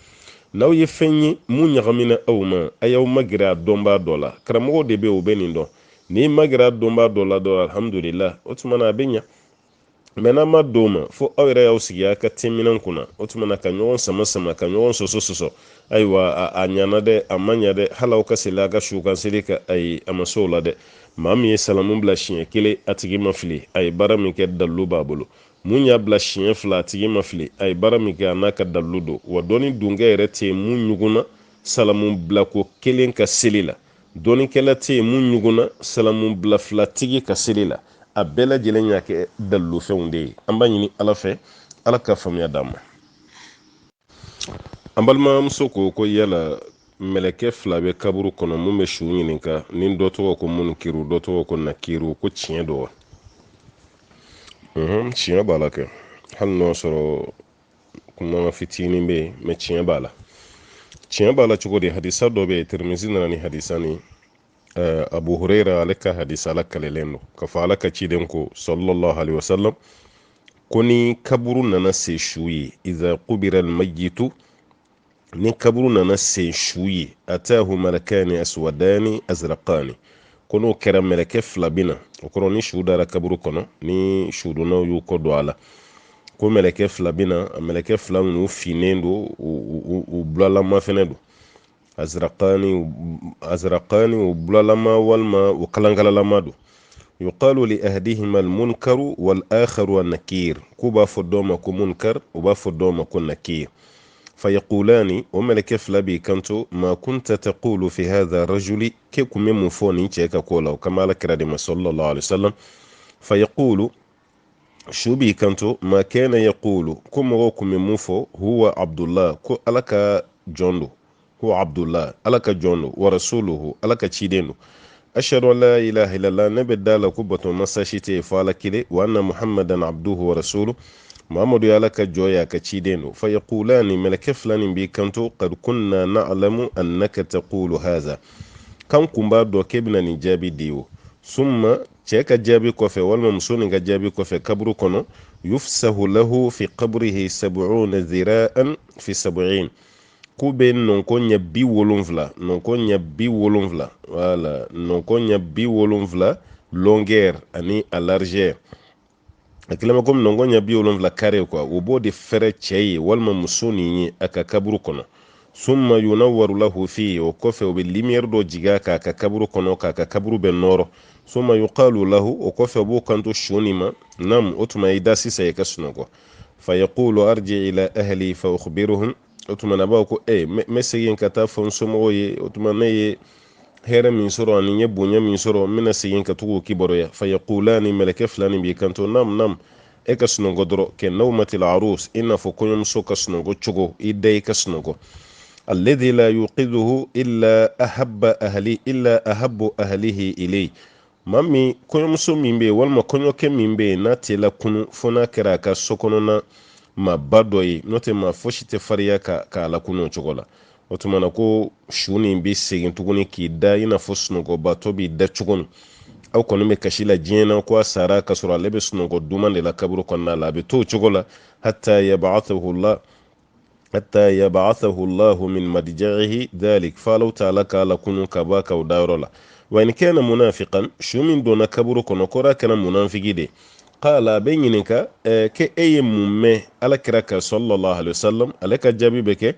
n'aw ye fɛn ye mun ɲagamina aw ma a y'aw magɛrɛ a dɔnbaa dɔ la karamɔgɔw de bɛ o bɛ nin dɔn n'i magɛrɛ a dɔnbaa dɔ la dɔrɔn alhamdulillah o tumana a bɛ ɲa mɛ n'an ma don ma fo aw yɛrɛ y'aw sigi a ka tɛminɛn kunna o tumana ka ɲɔgɔn sama ka ɲɔgɔn sɔsɔ ayiwa a ɲana dɛ a ma ɲa dɛ hali aw ka seli a ka su kan seli ka ayi a ma s'o la dɛ maa min ye salamu bila siɲɛ kelen a tigi ma fili a ye baara min kɛ dalilu b'a bolo mun y'a bila siɲɛ fila a tigi ma fili a ye baara min kɛ a n'a ka dalilu don wa dɔnni dunkɛ yɛrɛ tɛ yen mun ɲugunna salamu bila ko kelen ka seli la dɔnnikɛla tɛ yen mun ɲugunna salamu bila fila tigi ka seli la a bɛɛ lajɛlen y'a kɛ dalilufɛnw de ye an b'a ɲini ala fɛ ala ka faamuya d'an ma. An balimamuso ko yala mɛlɛkɛ fila bɛ kaburu kɔnɔ mun bɛ su ɲininka ni dɔ tɔgɔ ko munkiru dɔ tɔgɔ ko nakiru ko tiɲɛ don wa? Tiɲɛ b'a la kɛ, hali n'o sɔrɔ kuma fitinin bɛ yen mɛ tiɲɛ b'a la. Tiɲɛ b'a la cogo di? Hadisa dɔ bɛ yen Tirmizi nana ni hadisa ni Abu Huraira ale ka hadisa la kalelen don ka fɔ ala ka ciden ko sallallahu alaihi wasallam ko ni kaburu nana se su ye iza qubira al-mayyitu, ni kaburu nana se su ye atahu malakani aswadani azraqani, ko n'o kɛra mɛlɛkɛ fila bina o kɔrɔ ni su dara kaburu kɔnɔ ni sudonnaw y'u kɔ don a la ko mɛlɛkɛ fila bina a mɛlɛkɛ fila minnu finnen don u bulalama fɛnɛ don azraqani u bulalama walima u kalankalalama don. yuqalu li ahdihima almunkaru wal akharu an-nakir, ko b'a fɔ dɔ ma ko munkar u b'a fɔ dɔ ma ko nakir. fayaqulani o mɛlɛkɛ fila b'i kanto ma kunta taqulu fi hadha rajuli, ke kun bɛ mun fɔ nin cɛ ka ko la o kama alakira de ma sallallahu alaihi wasallam. fayaqulu su b'i kanto ma kana yaqulu, ko mɔgɔw kun bɛ mun fɔ huwa abdullah, ko ala ka jɔn don, ko abdullah ala ka jɔn don, wa rasuluhu ala ka ciden don. ashhadu an la ilaha illallah, ne bɛ da la ko bato masa si tɛ fɔ ala kelen, wa anna muhammadan abduhu wa rasuluhu, muhammadu ya ala ka jɔ ya ka ciden don. fa yaqulani, mɛlɛkɛ fila nin b'i kanto qad kunna na'lamu annaka taqulu hadha, kan kun b'a dɔn k'e bɛna nin jaabi di o. summa, cɛ ka jaabi kɔfɛ walima muso nin ka jaabi kɔfɛ kaburu kɔnɔ, yufsahu lahu fi qabrihi 70 zira'an fi 70, ku bɛ nɔnkɔ ɲɛ 70, nɔnkɔ ɲɛ 70, wala nɔnkɔ ɲɛ 70 longueur ani a largeur, a kɛlen bɛ komi nɔnkɔ ɲɛ 70 carré quoi, o b'o de fɛrɛ cɛ ye walima muso nin ye a ka kaburu kɔnɔ. summa yunawwaru lahu fihi, o kɔfɛ o bɛ lumière dɔ jigin k'a ka kaburu kɔnɔ k'a ka kaburu bɛ nɔrɔ. summa yuqalu lahu, o kɔfɛ o b'o kanto su nin ma, nam o tuma i da sisan i ka sunɔgɔ. fa yaqulu arji ila ahli fa ukhbiruhum, o tuma na b'a ko me segin ka taa fɔ n somɔgɔw ye, o tuma ne ye hɛrɛ min sɔrɔ ani ye bonya min sɔrɔ n bɛna segin ka tugu kibaruya. fa yaqulani, mɛlɛkɛ fila nin b'i kanto nam e ka sunɔgɔ dɔrɔn kɛ nawmatil arus, i n'a fɔ kɔɲɔmuso ka sunɔgɔ cogo, i da i ka sunɔgɔ. alladhi la yuqiduhu illa ahabbu ahlihi ilayhi, maa min kɔɲɔmuso min bɛ yen walima kɔɲɔkɛ min bɛ yen n'a tɛla kunu fo n'a kɛra a ka sokɔnɔna maa ba dɔ ye, n'o tɛ maa fosi tɛ fariya k'a lakunu o cogo la. o tuma na ko su nin bɛ segin tuguni k'i da i n'a fɔ sunɔgɔbatɔ b'i da cogo min. aw kɔni bɛ kasi la diɲɛ na ko a sara ka sɔrɔ ale bɛ sunɔgɔ duman de la kaburu kɔnɔna la, a bɛ to o cogo la hatta yab'athahu Allahu min madja'ihi dhalik, fa Allahu ta'ala k'a lakunu ka bɔ a ka o dayɔrɔ la. wa in kana munafiqan, su min donna kaburu kɔnɔ kɔrɔ kɛra munafiki de, qala, a bɛ ɲininka ke e ye mun mɛn alakira ka sallallahu alaihi wasallam, ale ka jaabi bɛ kɛ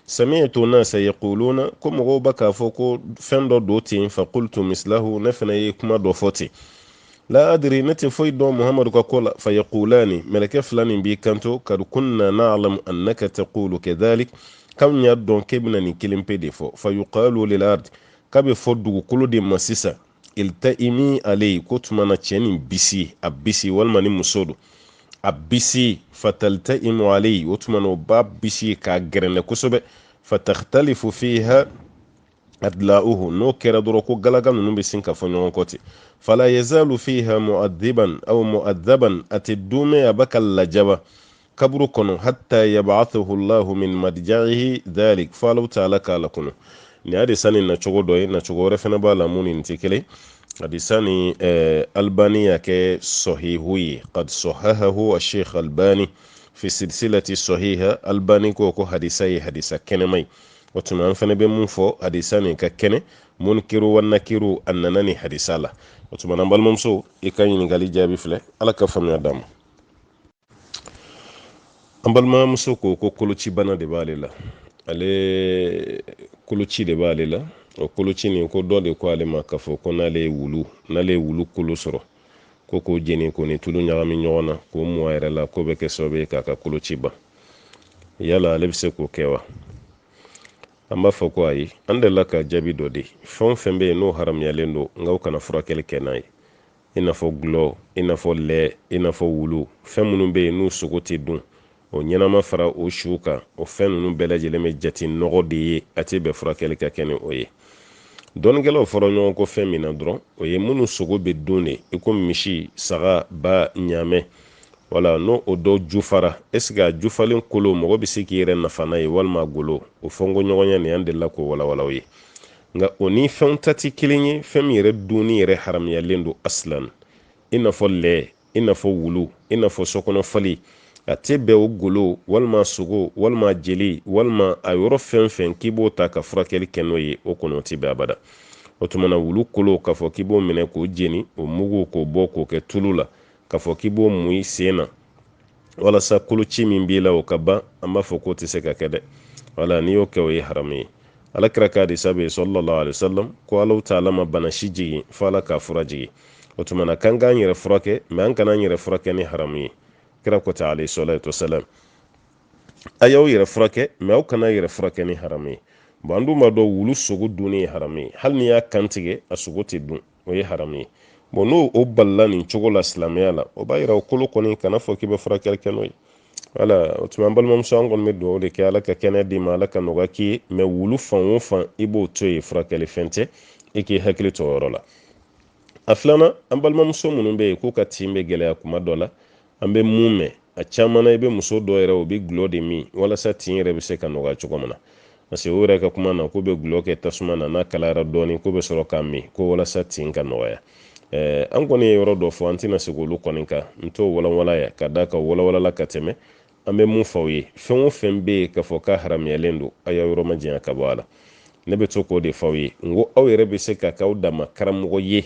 sami'tu nasa yaquluna, ko mɔgɔw b'a k'a fɔ ko fɛn dɔ don ten, fa qultu mislahu, ne fana ye kuma dɔ fɔ ten. la adri, ne tɛ foyi dɔn muhamadu ka ko la. fa yaqulani, mɛlɛkɛ fila nin b'i kanto kad kunna na'lamu annaka taqulu kadhalik, kam y'a dɔn k'e bɛna nin kelen pe de fɔ. fa yuqalu lil ard, k'a bɛ fɔ dugukolo de ma sisan, iltaimi alayhi, ko tuma na cɛ nin bisi, a bisi walima ni muso don, a bisi. fataltaimu alayhi, o tuma na o b'a bisi k'a gɛrɛnɛ kosɛbɛ. fatakhtalifu fiha adla'uhu, n'o kɛra dɔrɔn ko galaga ninnu bɛ sin ka fɔ ɲɔgɔn kɔ ten. fala yazalu fiha mu'adhiban aw mu'adhaban, a tɛ dume a bɛ ka lajaba kaburu kɔnɔ hatta yab'athahu Allahu min madja'ihi dhalik, fa Allahu ta'ala k'a lakunu. ni hadisa nin na cogo dɔ ye, na cogo wɛrɛ fɛnɛ b'a la mun ni tɛ kelen. hadisa ni albani y'a kɛ sahihu ye, qad sahahahu ash-shaykh albani fi silsilati sahiha, albani ko hadisa ye hadisa kɛnɛma ye. o tuma an fɛnɛ bɛ mun fɔ hadisa nin ka kɛnɛ, munkiru wa nakiru a nana ni hadisa la. o tuma an balimamuso, i ka ɲininkali jaabi filɛ, ala ka faamuya d'a ma. an balimamuso ko koloci bana de b'ale la, ale koloci de b'ale la. o koloci nin ko dɔ de ko ale ma k'a fɔ ko n'ale ye wulu kolo sɔrɔ, ko jeni ko ni tulu ɲagami ɲɔgɔn na k'o mɔ a yɛrɛ la, ko bɛ kɛ sababu ye k'a ka koloci ban. yala ale bɛ se k'o kɛ wa? an b'a fɔ ko ayi, an delila ka jaabi dɔ di, fɛn o fɛn bɛ yen n'o haramuyalen don nka o kana furakɛli kɛ n'a ye, i n'a fɔ gulɔ, i n'a fɔ lɛ, i n'a fɔ wulu, fɛn minnu bɛ yen n'u sogo tɛ dun o ɲɛnama fara o siw kan o fɛn ninnu bɛɛ lajɛlen bɛ jate nɔgɔ de ye a tɛ bɛn furakɛli ka kɛ ni o ye. dɔnnikɛlaw fɔra ɲɔgɔn ko fɛn min na dɔrɔn o ye minnu sogo bɛ dun de i ko misi saga ba ɲaamɛ wala n'o o dɔw jufara est-ce que a jufalen kolo mɔgɔ bɛ se k'i yɛrɛ nafa n'a ye walima golo o fɔnko ɲɔgɔnya nin an delila k'o walawalaw ye nka o ni fɛnw ta tɛ kelen ye fɛn min yɛrɛ dunni yɛrɛ haramuyalen don aslan i n'a fɔ lɛ i n'a fɔ wulu i n'a fɔ sokɔnɔ fali a tɛ bɛn o golo walima sogo walima jeli walima a yɔrɔ fɛn fɛn k'i b'o ta ka furakɛli kɛ n'o ye o kɔnɔ tɛ bɛn abada o tuma na wulu kolo k'a fɔ k'i b'o minɛ k'o jeni o mugu k'o bɔ k'o kɛ tulu la k'a fɔ k'i b'o mun i sen na walasa koloci min b'i la o ka ban an b'a fɔ k'o tɛ se ka kɛ dɛ wala n'i y'o kɛ o ye haramu ye alakira ka hadisa bɛ sallallahu alaihi wasallam ko Alahu taala ma bana si jigin fo Ala k'a fura jigin o tuma na kan k'an yɛrɛ furakɛ mais an kana an yɛrɛ furakɛ ni haramu ye kira ko ten alayhi salatu wasalam a y'aw yɛrɛ furakɛ mais aw kana yɛrɛ furakɛ ni haramu ye bon an dun b'a dɔn wulu sogo dunni ye haramu ye hali n'i y'a kantigɛ a sogo tɛ dun o ye haramu ye bon n'o o balila nin cogo la silamɛya la o b'a yira o kolo kɔni kana fɔ k'i bɛ furakɛli kɛ n'o ye wala o tuma an balimamuso an kɔni bɛ dugawu de kɛ Ala ka kɛnɛya d'i ma Ala ka nɔgɔya k'i ye mais wulu fan o fan i b'o to yen furakɛli fɛn tɛ i k'i hakili to o yɔrɔ la a filanan an balimamuso minnu bɛ yen k'u ka tin bɛ gɛlɛya kuma dɔ la an bɛ mun mɛn a caman na i bɛ muso dɔ yɛrɛ o bɛ gulɔ de min walasa tin yɛrɛ bɛ se ka nɔgɔya cogo min na parce que o yɛrɛ ka kuma na k'u bɛ gulɔ kɛ tasuma na n'a kalayara dɔɔnin k'u bɛ sɔrɔ k'a min ko walasa tin ka nɔgɔya an kɔni ye yɔrɔ dɔ fɔ an tɛna se k'olu kɔni kan n t'o walawala ya ka da ka walawala ka tɛmɛ an bɛ mun fɔ aw ye fɛn o fɛn bɛ yen k'a fɔ k'a haramuyalen don a y'a yɔrɔ ma janya ka bɔ a la ne bɛ to k'o de fɔ aw ye n ko aw yɛrɛ bɛ se ka k'aw dama karamɔgɔ ye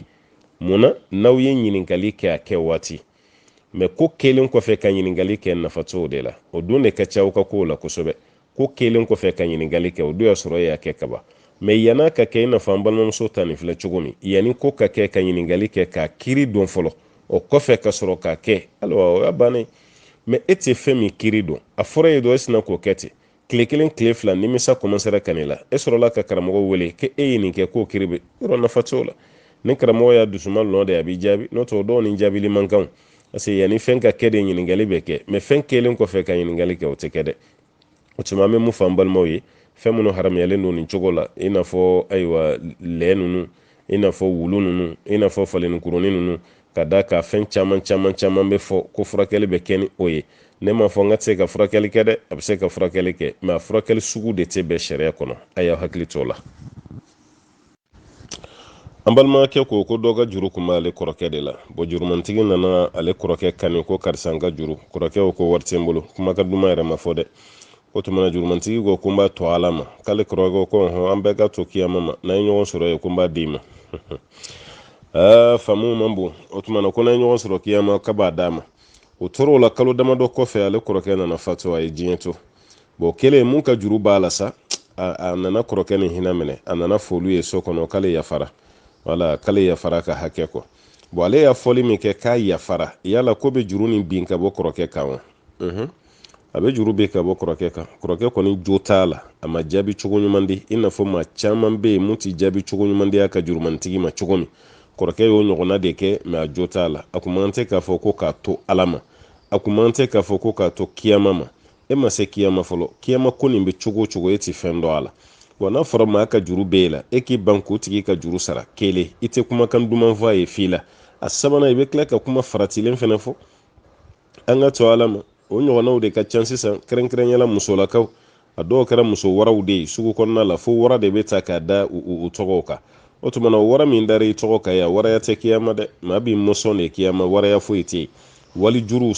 munna n'aw ye ɲininkali kɛ a kɛ waati mais ko kelen kɔfɛ ka ɲininkali kɛ nafa t'o de la o dun de ka ca aw ka kow la kosɛbɛ ko kelen kɔfɛ ka ɲininkali kɛ o don y'a sɔrɔ e y'a kɛ kaban mais yan'a ka kɛ i n'a fɔ an balimamuso ta nin filɛ cogo min yanni ko ka kɛ ka ɲininkali kɛ k'a kiiri dɔn fɔlɔ o kɔfɛ ka sɔrɔ k'a kɛ alors o y'a bannen mais e tɛ fɛn min kiiri dɔn a fɔra ye dɔrɔn e sina k'o kɛ ten tile kelen tile fila nimisa commencera ka ne la e sɔrɔla ka karamɔgɔ wele ke e ye nin kɛ k'o kiiri bɛ yɔrɔ nafa t'o la ni karamɔgɔ y'a dusuma lɔ de a b'i jaabi n'o tɛ o dɔw ni jaabili man kan parce que yanni fɛn ka kɛ de ɲininkali bɛ kɛ mais fɛn kelen kɔfɛ ka ɲininkali kɛ o tɛ kɛ dɛ o tuma an bɛ mun fɔ an balimaw ye fɛn minnu haramuyalen don nin cogo la i n'a fɔ ayiwa lɛ ninnu i n'a fɔ wulu ninnu i n'a fɔ falenikurunin ninnu ka da ka fɛn caman bɛ fɔ ko furakɛli bɛ kɛ ni o ye ne m'a fɔ n ka tɛ se ka furakɛli kɛ dɛ a bɛ se ka furakɛli kɛ mais a furakɛli sugu de tɛ bɛn sariya kɔnɔ a y'aw hakili to o la an balimakɛ ko dɔ ka juru kun b'ale kɔrɔkɛ de la bon jurumantigi nana ale kɔrɔkɛ kani ko karisa n ka juru kɔrɔkɛ ko wari tɛ n bolo kuma ka duman yɛrɛ ma fɔ dɛ o tuma na jurumantigi ko n b'a to Ala ma k'ale kɔrɔkɛ ko an bɛɛ ka to kiyama ma n'an ye ɲɔgɔn sɔrɔ yen ko n b'a d'i ma faamu man bon o tuma na ko n'an ye ɲɔgɔn sɔrɔ kiyama k'a b'a d'a ma o tora o la kalo damadɔ kɔfɛ ale kɔrɔkɛ nana fatu a ye diɲɛ to bon kelen mun ka juru b'a la sa a nana kɔrɔkɛ ni hinɛ minɛ a nana f'olu ye so kɔnɔ k'ale yafara wala k'ale yafara ka hakɛ kɔ bon ale y'a fɔli min kɛ k'a yafara yala ko bɛ juru nin bin ka bɔ kɔrɔkɛ kan wa a bɛ juru bin ka bɔ kɔrɔkɛ kan kɔrɔkɛ kɔni jo t'a la a ma jaabi cogo ɲuman di i n'a fɔ maa caman bɛ yen mun ti jaabi cogo ɲuman di a ka jurumantigi ma cogo min kɔrɔkɛ y'o ɲɔgɔnna de kɛ mais a jo t'a la a kun man tɛ k'a fɔ ko k'a to Ala ma a kun man tɛ k'a fɔ ko k'a to kiyama ma e ma se kiyama fɔlɔ kiyama ko nin bɛ cogo o cogo e ti fɛn dɔn a la bon n'a fɔra maa ka juru b'e la e k'i ban k'o tigi ka juru sara kelen i tɛ kumakan duman fɔ a ye f'i la a sabanan i bɛ tila ka kuma faratilen fɛnɛ fɔ an ka to Ala ma o ɲɔgɔnnaw de ka ca sisan kɛrɛnkɛrɛnyala musolakaw a dɔw kɛra muso waraw de ye sugu kɔnɔna la fo wara de bɛ ta k'a da u tɔgɔw kan o tuma na wara min dara i tɔgɔ kan ya waraya tɛ kiyama dɛ maa b'i mɔsɔn de kiyama waraya foyi tɛ yen wali juruw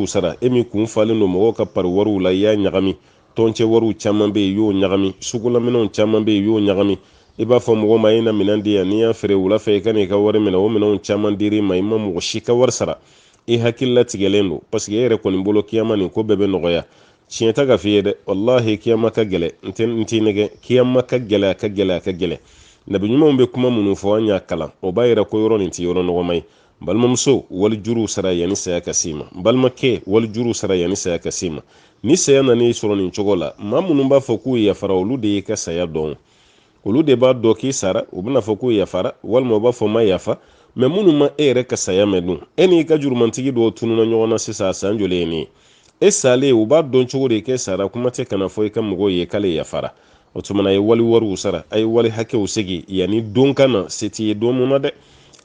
sara e min kun falen don mɔgɔw ka pari wariw la i y'a ɲagami tɔncɛ wariw caman bɛ yen i y'o ɲagami sugulaminɛnw caman bɛ yen i y'o ɲagami i b'a fɔ mɔgɔ ma e na minɛn di yan n'i y'a feere wula fɛ i ka n'i ka wari minɛ o minɛnw caman dir'i ma i ma mɔgɔ si ka wari sara i hakili latigɛlen don parce que e yɛrɛ kɔni bolo kiyama nin ko bɛɛ bɛ nɔgɔya tiɲɛ ta ka f'i ye dɛ wallahi kiyama ka gɛlɛ n t'i nɛgɛ kiyama ka gɛlɛ nabi ɲumanw bɛ kuma minnu fɔ an y'a kalan o b'a yira ko yɔrɔ nin tɛ yɔrɔ nɔgɔma ye balimamuso wali juruw sara yanni saya ka s'i ma balimakɛ wali juruw sara yanni saya ka s'i ma ni saya nan'i sɔrɔ nin cogo la maa minnu b'a fɔ k'u yafara olu de y'i ka saya dɔn olu de b'a dɔn k'i sara u bɛna fɔ k'u yafara walima u b'a fɔ ma yafa mais minnu ma e yɛrɛ ka saya mɛn dun e n'i ka jurumantigi dɔw tununa ɲɔgɔn na sisan a san joli ye nin ye e sale u b'a dɔn cogo de kɛ sara kuma tɛ kana fɔ i ka mɔgɔw ye k'ale yafara o tumana ye wali wariw sara a ye wali hakɛw segi yanni don ka na se t'i ye don mun na dɛ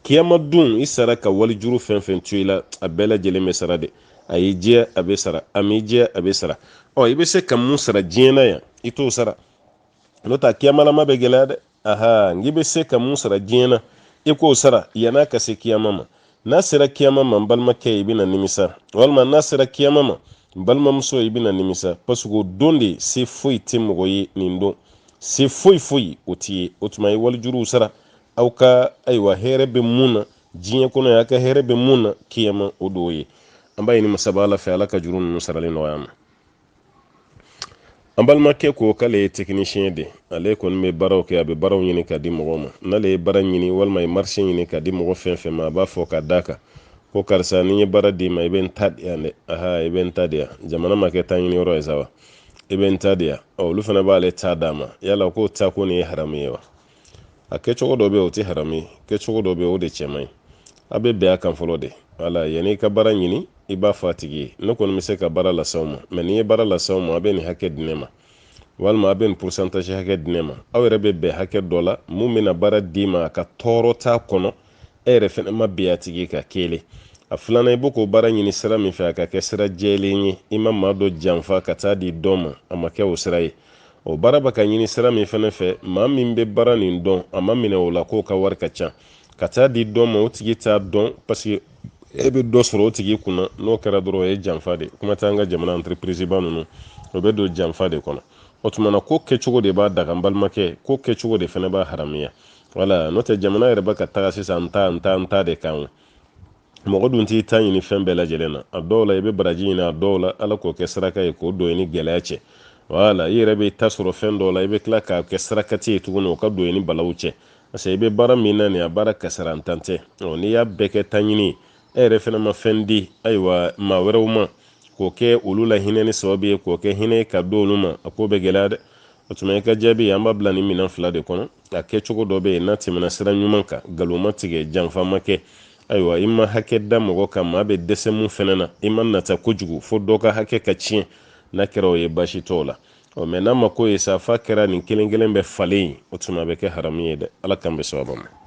kiyama dun i sara ka wali juru fɛn fɛn to i la a bɛɛ lajɛlen bɛ sara de a y'i jɛ a bɛ sara a m'i jɛ a bɛ sara i bɛ se ka mun sara diɲɛ na yan i t'o sara n'o tɛ kiyamalama bɛ gɛlɛya dɛ n'i bɛ se ka mun sara diɲɛ na i k'o sara yan'a ka se kiyama ma n'a sera kiyama ma n balimakɛ i bɛna nimisa walima n'a sera kiyama ma n balimamuso i bɛna nimisa parce que o don de se foyi tɛ mɔgɔ ye nin don se foyi o t'i ye o tuma ye walijuruw sara aw ka ayiwa hɛrɛ bɛ mun na diɲɛ kɔnɔ yan a ka hɛrɛ bɛ mun na kiyama o do ye an b'a ɲini masaba ala fɛ ala ka juru ninnu sarali nɔgɔya ma an balimakɛ ko k'ale ye technicien de ale kɔni bɛ baaraw kɛ a bɛ baaraw ɲini ka di mɔgɔw ma n'ale ye baara ɲini walima ye marché ɲini ka di mɔgɔ fɛn fɛn ma a b'a fɔ ka d'a kan ko karisa ni ye baara d'i ma i bɛ n ta di yan dɛ i bɛ n ta di yan jamana ma kɛ ta ɲini yɔrɔ ye sa wa i bɛ n ta di yan olu fana b'ale ta d'a ma yala k'o ta ko nin ye haramu ye wa a kɛcogo dɔ bɛ yen o tɛ haramu ye kɛcogo dɔ bɛ yen o de cɛ man ɲi a bɛ bɛn a kan fɔlɔ de wala yanni i ka baara ɲini i b'a fɔ a tigi ye ne kɔni bɛ se ka baara lasaw ma mɛ n'i ye baara lasaw ma a bɛ nin hakɛ di ne ma walima a bɛ nin pourcentage hakɛ di ne ma aw yɛrɛ bɛ bɛn hakɛ dɔ la mun bɛna baara d'i ma a ka tɔɔrɔ t'a kɔnɔ e yɛrɛ fana ma bɛn a tigi ka kelen a filanan i b'o k'o baara ɲini sira min fɛ a ka kɛ sira jɛlen ye i ma maa dɔ janfa ka taa di dɔ ma a ma kɛ o sira ye o baara bɛ ka ɲini sira min fana fɛ maa min bɛ baara nin dɔn a ma minɛ o la k'o ka wari ka ca ka taa di dɔ ma o tigi t'a dɔn parce que e bɛ dɔ sɔrɔ o tigi kunna n'o kɛra dɔrɔn o ye janfa de kuma tɛ an ka jamana entreprise ba ninnu o bɛ don janfa de kɔnɔ o tumana ko kɛcogo de b'a daga n balimakɛ ko kɛcogo de fana b'a haramiya wala n'o tɛ jamana yɛrɛ bɛ ka taga sisan n ta de kan mɔgɔ dun t'i ta ɲini fɛn bɛɛ lajɛlen na a dɔw la i bɛ baraji ɲini a dɔw la ala k'o kɛ saraka ye k'o don i ni gɛlɛya cɛ wala i yɛrɛ bɛ ta sɔrɔ fɛn dɔw la i bɛ tila k'a kɛ sarakati ye tuguni o ka don i ni balaw cɛ parce que i bɛ baara min na nin a baara kasarantan tɛ n'i y'a bɛɛ kɛ ta ɲini e yɛrɛ fana ma fɛn di ayiwa maa wɛrɛw ma k'o kɛ olu la hinɛ ni sababu ye k'o kɛ hinɛ ka don olu ma a ko bɛ gɛlɛya dɛ o tuma i ka jaabi an b'a bila ni minɛn fila de kɔnɔ a kɛcogo dɔ bɛ yen n'a tɛmɛna sira ɲuman kan nkalon ma tigɛ janfa ma kɛ ayiwa i ma hakɛ da mɔgɔ kan maa bɛ dɛsɛ mun fɛnɛ na i ma nata kojugu fo dɔ ka hakɛ ka tiɲɛ n'a kɛra o ye baasi t'o la mɛ n'a ma ko ye sa f'a kɛra nin kelen kelen bɛ falen o tuma a bɛ kɛ haramu ye dɛ ala kan bɛ sababa ma